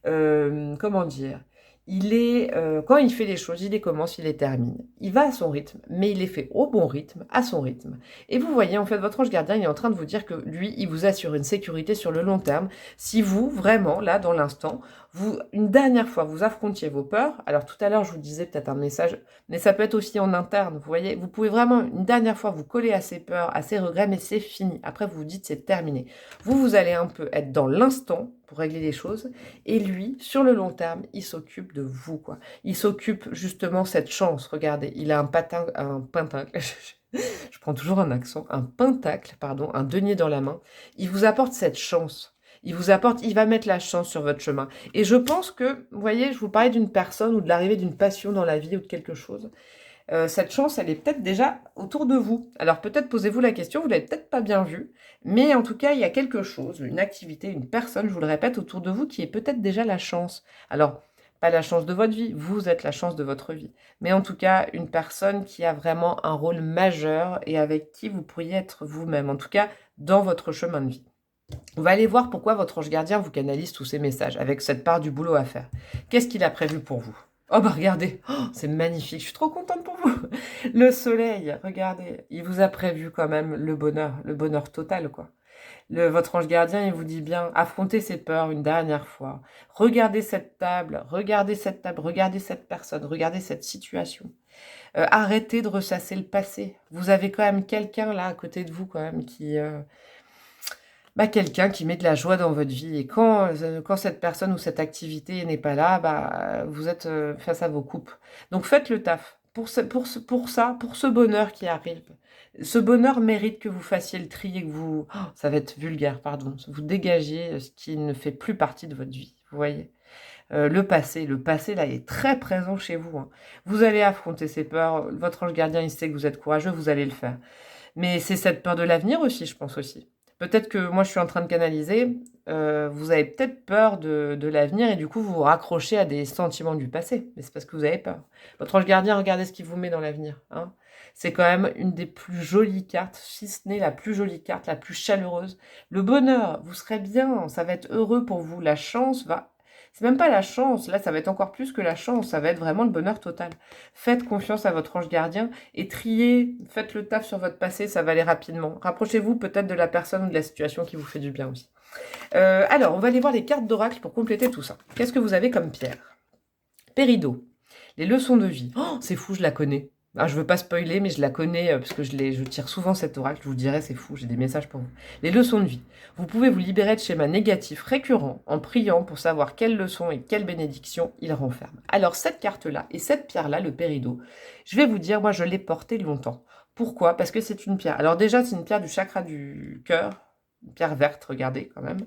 [SPEAKER 1] comment dire, il est, quand il fait les choses, il les commence, il les termine. Il va à son rythme, mais il les fait au bon rythme, à son rythme. Et vous voyez, en fait, votre ange gardien, il est en train de vous dire que lui, il vous assure une sécurité sur le long terme. Si vous, vraiment, là, dans l'instant, une dernière fois, vous affrontiez vos peurs. Alors, tout à l'heure, je vous disais peut-être un message, mais ça peut être aussi en interne, vous voyez. Vous pouvez vraiment, une dernière fois, vous coller à ces peurs, à ces regrets, mais c'est fini. Après, vous vous dites, c'est terminé. Vous allez un peu être dans l'instant pour régler les choses. Et lui, sur le long terme, il s'occupe de vous, quoi. Il s'occupe justement cette chance. Regardez, il a un pentacle. Je prends toujours un accent. Un pentacle, pardon, un denier dans la main. Il vous apporte cette chance. Il va mettre la chance sur votre chemin. Et je pense que, vous voyez, je vous parlais d'une personne ou de l'arrivée d'une passion dans la vie ou de quelque chose. Cette chance, elle est peut-être déjà autour de vous. Alors peut-être posez-vous la question, vous ne l'avez peut-être pas bien vue, mais en tout cas, il y a quelque chose, une activité, une personne, je vous le répète, autour de vous qui est peut-être déjà la chance. Alors, pas la chance de votre vie, vous êtes la chance de votre vie. Mais en tout cas, une personne qui a vraiment un rôle majeur et avec qui vous pourriez être vous-même, en tout cas, dans votre chemin de vie. On va aller voir pourquoi votre ange gardien vous canalise tous ces messages, avec cette part du boulot à faire. Qu'est-ce qu'il a prévu pour vous? Oh bah regardez, oh, c'est magnifique, je suis trop contente pour vous. Le soleil, regardez, il vous a prévu quand même le bonheur total, quoi. Votre ange gardien, il vous dit bien, affrontez ces peurs une dernière fois. Regardez cette table, regardez cette personne, regardez cette situation. Arrêtez de ressasser le passé. Vous avez quand même quelqu'un là à côté de vous quand même quelqu'un qui met de la joie dans votre vie. Et quand cette personne ou cette activité n'est pas là, vous êtes face à vos coupes. Donc faites le taf. Pour ce bonheur qui arrive. Ce bonheur mérite que vous fassiez le tri et que vous... Oh, ça va être vulgaire, pardon. Vous dégagiez ce qui ne fait plus partie de votre vie. Vous voyez, le passé, là, est très présent chez vous. Hein. Vous allez affronter ces peurs. Votre ange gardien, il sait que vous êtes courageux, vous allez le faire. Mais c'est cette peur de l'avenir aussi, je pense aussi. Peut-être que moi, je suis en train de canaliser. Vous avez peut-être peur de l'avenir et du coup, vous vous raccrochez à des sentiments du passé. Mais c'est parce que vous avez peur. Votre ange gardien, regardez ce qu'il vous met dans l'avenir. Hein. C'est quand même une des plus jolies cartes, si ce n'est la plus jolie carte, la plus chaleureuse. Le bonheur, vous serez bien, ça va être heureux pour vous. La chance va... C'est même pas la chance, là, ça va être encore plus que la chance. Ça va être vraiment le bonheur total. Faites confiance à votre ange gardien et triez, faites le taf sur votre passé, ça va aller rapidement. Rapprochez-vous peut-être de la personne ou de la situation qui vous fait du bien aussi. Alors, on va aller voir les cartes d'oracle pour compléter tout ça. Qu'est-ce que vous avez comme pierre? Péridot, les leçons de vie. Oh, c'est fou, je la connais. Ah, je veux pas spoiler, mais je la connais parce que je tire souvent cet oracle. Je vous dirai, c'est fou, j'ai des messages pour vous. Les leçons de vie. Vous pouvez vous libérer de schémas négatifs récurrents en priant pour savoir quelles leçons et quelles bénédictions ils renferment. Alors, cette carte-là et cette pierre-là, le péridot, je vais vous dire, moi, je l'ai portée longtemps. Pourquoi? Parce que c'est une pierre. Alors déjà, c'est une pierre du chakra du cœur, une pierre verte, regardez quand même,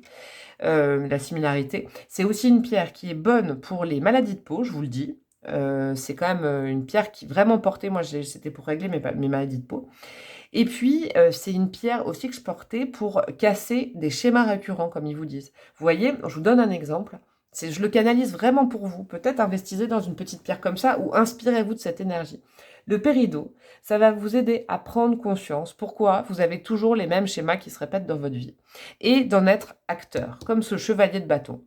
[SPEAKER 1] la similarité. C'est aussi une pierre qui est bonne pour les maladies de peau, je vous le dis. C'est quand même une pierre qui vraiment portée, moi c'était pour régler mes maladies de peau. Et puis c'est une pierre aussi que je portais pour casser des schémas récurrents comme ils vous disent. Vous voyez, je vous donne un exemple, je le canalise vraiment pour vous, peut-être investissez dans une petite pierre comme ça ou inspirez-vous de cette énergie. Le péridot, ça va vous aider à prendre conscience pourquoi vous avez toujours les mêmes schémas qui se répètent dans votre vie et d'en être acteur, comme ce chevalier de bâton.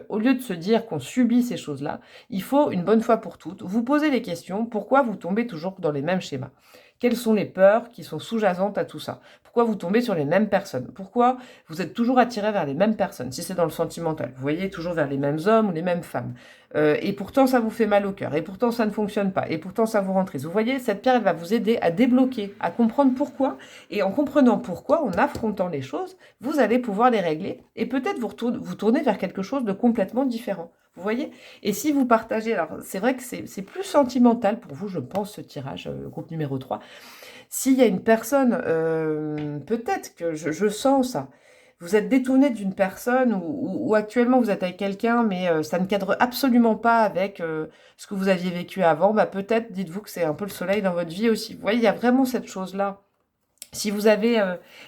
[SPEAKER 1] Au lieu de se dire qu'on subit ces choses-là, il faut, une bonne fois pour toutes, vous poser les questions. Pourquoi vous tombez toujours dans les mêmes schémas? Quelles sont les peurs qui sont sous-jacentes à tout ça? Pourquoi vous tombez sur les mêmes personnes? Pourquoi vous êtes toujours attiré vers les mêmes personnes? Si c'est dans le sentimental, vous voyez, toujours vers les mêmes hommes ou les mêmes femmes. Et pourtant, ça vous fait mal au cœur. Et pourtant, ça ne fonctionne pas. Et pourtant, ça vous rend triste. Vous voyez, cette pierre, elle va vous aider à débloquer, à comprendre pourquoi. Et en comprenant pourquoi, en affrontant les choses, vous allez pouvoir les régler. Et peut-être vous tourner vers quelque chose de complètement différent. Vous voyez? Et si vous partagez, alors c'est vrai que c'est plus sentimental pour vous, je pense, ce tirage, groupe numéro 3. S'il y a une personne, peut-être que je sens ça. Vous êtes détourné d'une personne ou actuellement vous êtes avec quelqu'un, mais ça ne cadre absolument pas avec ce que vous aviez vécu avant. Peut-être, dites-vous que c'est un peu le soleil dans votre vie aussi. Vous voyez, il y a vraiment cette chose-là. Si vous avez,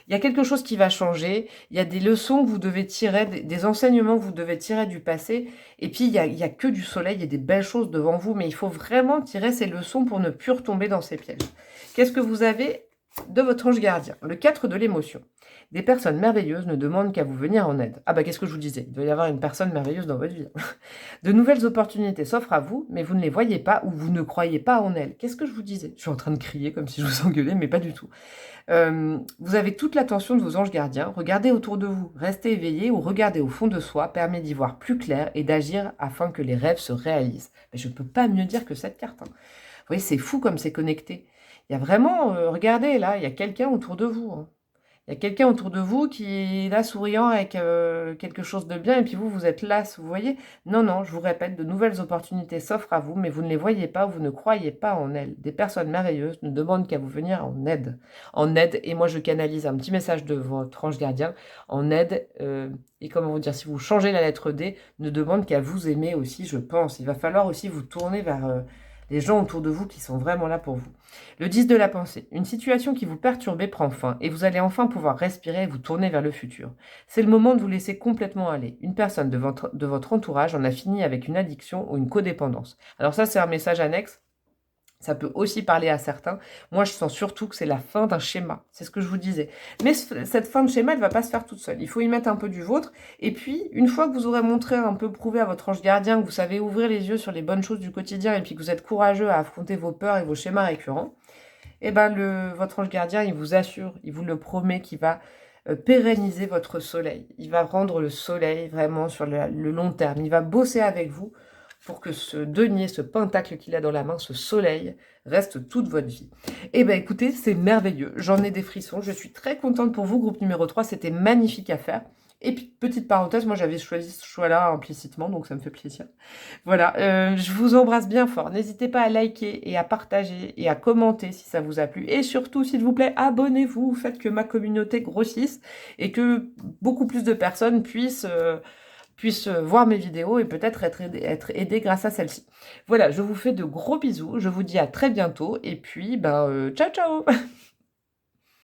[SPEAKER 1] il y a quelque chose qui va changer, il y a des leçons que vous devez tirer, des enseignements que vous devez tirer du passé, et puis il y a que du soleil, il y a des belles choses devant vous, mais il faut vraiment tirer ces leçons pour ne plus retomber dans ces pièges. Qu'est-ce que vous avez de votre ange gardien? Le 4 de l'émotion. Des personnes merveilleuses ne demandent qu'à vous venir en aide. Ah qu'est-ce que je vous disais? Il doit y avoir une personne merveilleuse dans votre vie. De nouvelles opportunités s'offrent à vous, mais vous ne les voyez pas ou vous ne croyez pas en elles. Qu'est-ce que je vous disais? Je suis en train de crier comme si je vous engueulais, mais pas du tout. Vous avez toute l'attention de vos anges gardiens. Regardez autour de vous, restez éveillé ou regardez au fond de soi permet d'y voir plus clair et d'agir afin que les rêves se réalisent. Mais je ne peux pas mieux dire que cette carte. Hein. Vous voyez, c'est fou comme c'est connecté. Il y a vraiment, regardez là, il y a quelqu'un autour de vous. Hein. Il y a quelqu'un autour de vous qui est là souriant avec quelque chose de bien et puis vous êtes là, vous voyez? Non, non, je vous répète, de nouvelles opportunités s'offrent à vous, mais vous ne les voyez pas, vous ne croyez pas en elles. Des personnes merveilleuses ne demandent qu'à vous venir en aide. En aide, et moi je canalise un petit message de votre ange gardien, en aide, et comment vous dire, si vous changez la lettre D, ne demande qu'à vous aimer aussi, je pense. Il va falloir aussi vous tourner vers... les gens autour de vous qui sont vraiment là pour vous. Le 10 de la pensée. Une situation qui vous perturbait prend fin et vous allez enfin pouvoir respirer et vous tourner vers le futur. C'est le moment de vous laisser complètement aller. Une personne de votre entourage en a fini avec une addiction ou une codépendance. Alors ça, c'est un message annexe. Ça peut aussi parler à certains. Moi, je sens surtout que c'est la fin d'un schéma. C'est ce que je vous disais. Mais cette fin de schéma, elle ne va pas se faire toute seule. Il faut y mettre un peu du vôtre. Et puis, une fois que vous aurez montré, un peu prouvé à votre ange gardien que vous savez ouvrir les yeux sur les bonnes choses du quotidien et puis que vous êtes courageux à affronter vos peurs et vos schémas récurrents, eh ben votre ange gardien, il vous assure, il vous le promet qu'il va pérenniser votre soleil. Il va rendre le soleil vraiment sur le long terme. Il va bosser avec vous pour que ce denier, ce pentacle qu'il a dans la main, ce soleil, reste toute votre vie. Eh bien, écoutez, c'est merveilleux. J'en ai des frissons. Je suis très contente pour vous, groupe numéro 3. C'était magnifique à faire. Et puis, petite parenthèse, moi, j'avais choisi ce choix-là implicitement, donc ça me fait plaisir. Voilà, je vous embrasse bien fort. N'hésitez pas à liker et à partager et à commenter si ça vous a plu. Et surtout, s'il vous plaît, abonnez-vous. Faites que ma communauté grossisse et que beaucoup plus de personnes puissent voir mes vidéos et peut-être être aidées grâce à celle-ci. Voilà, je vous fais de gros bisous, je vous dis à très bientôt, et puis, ciao ciao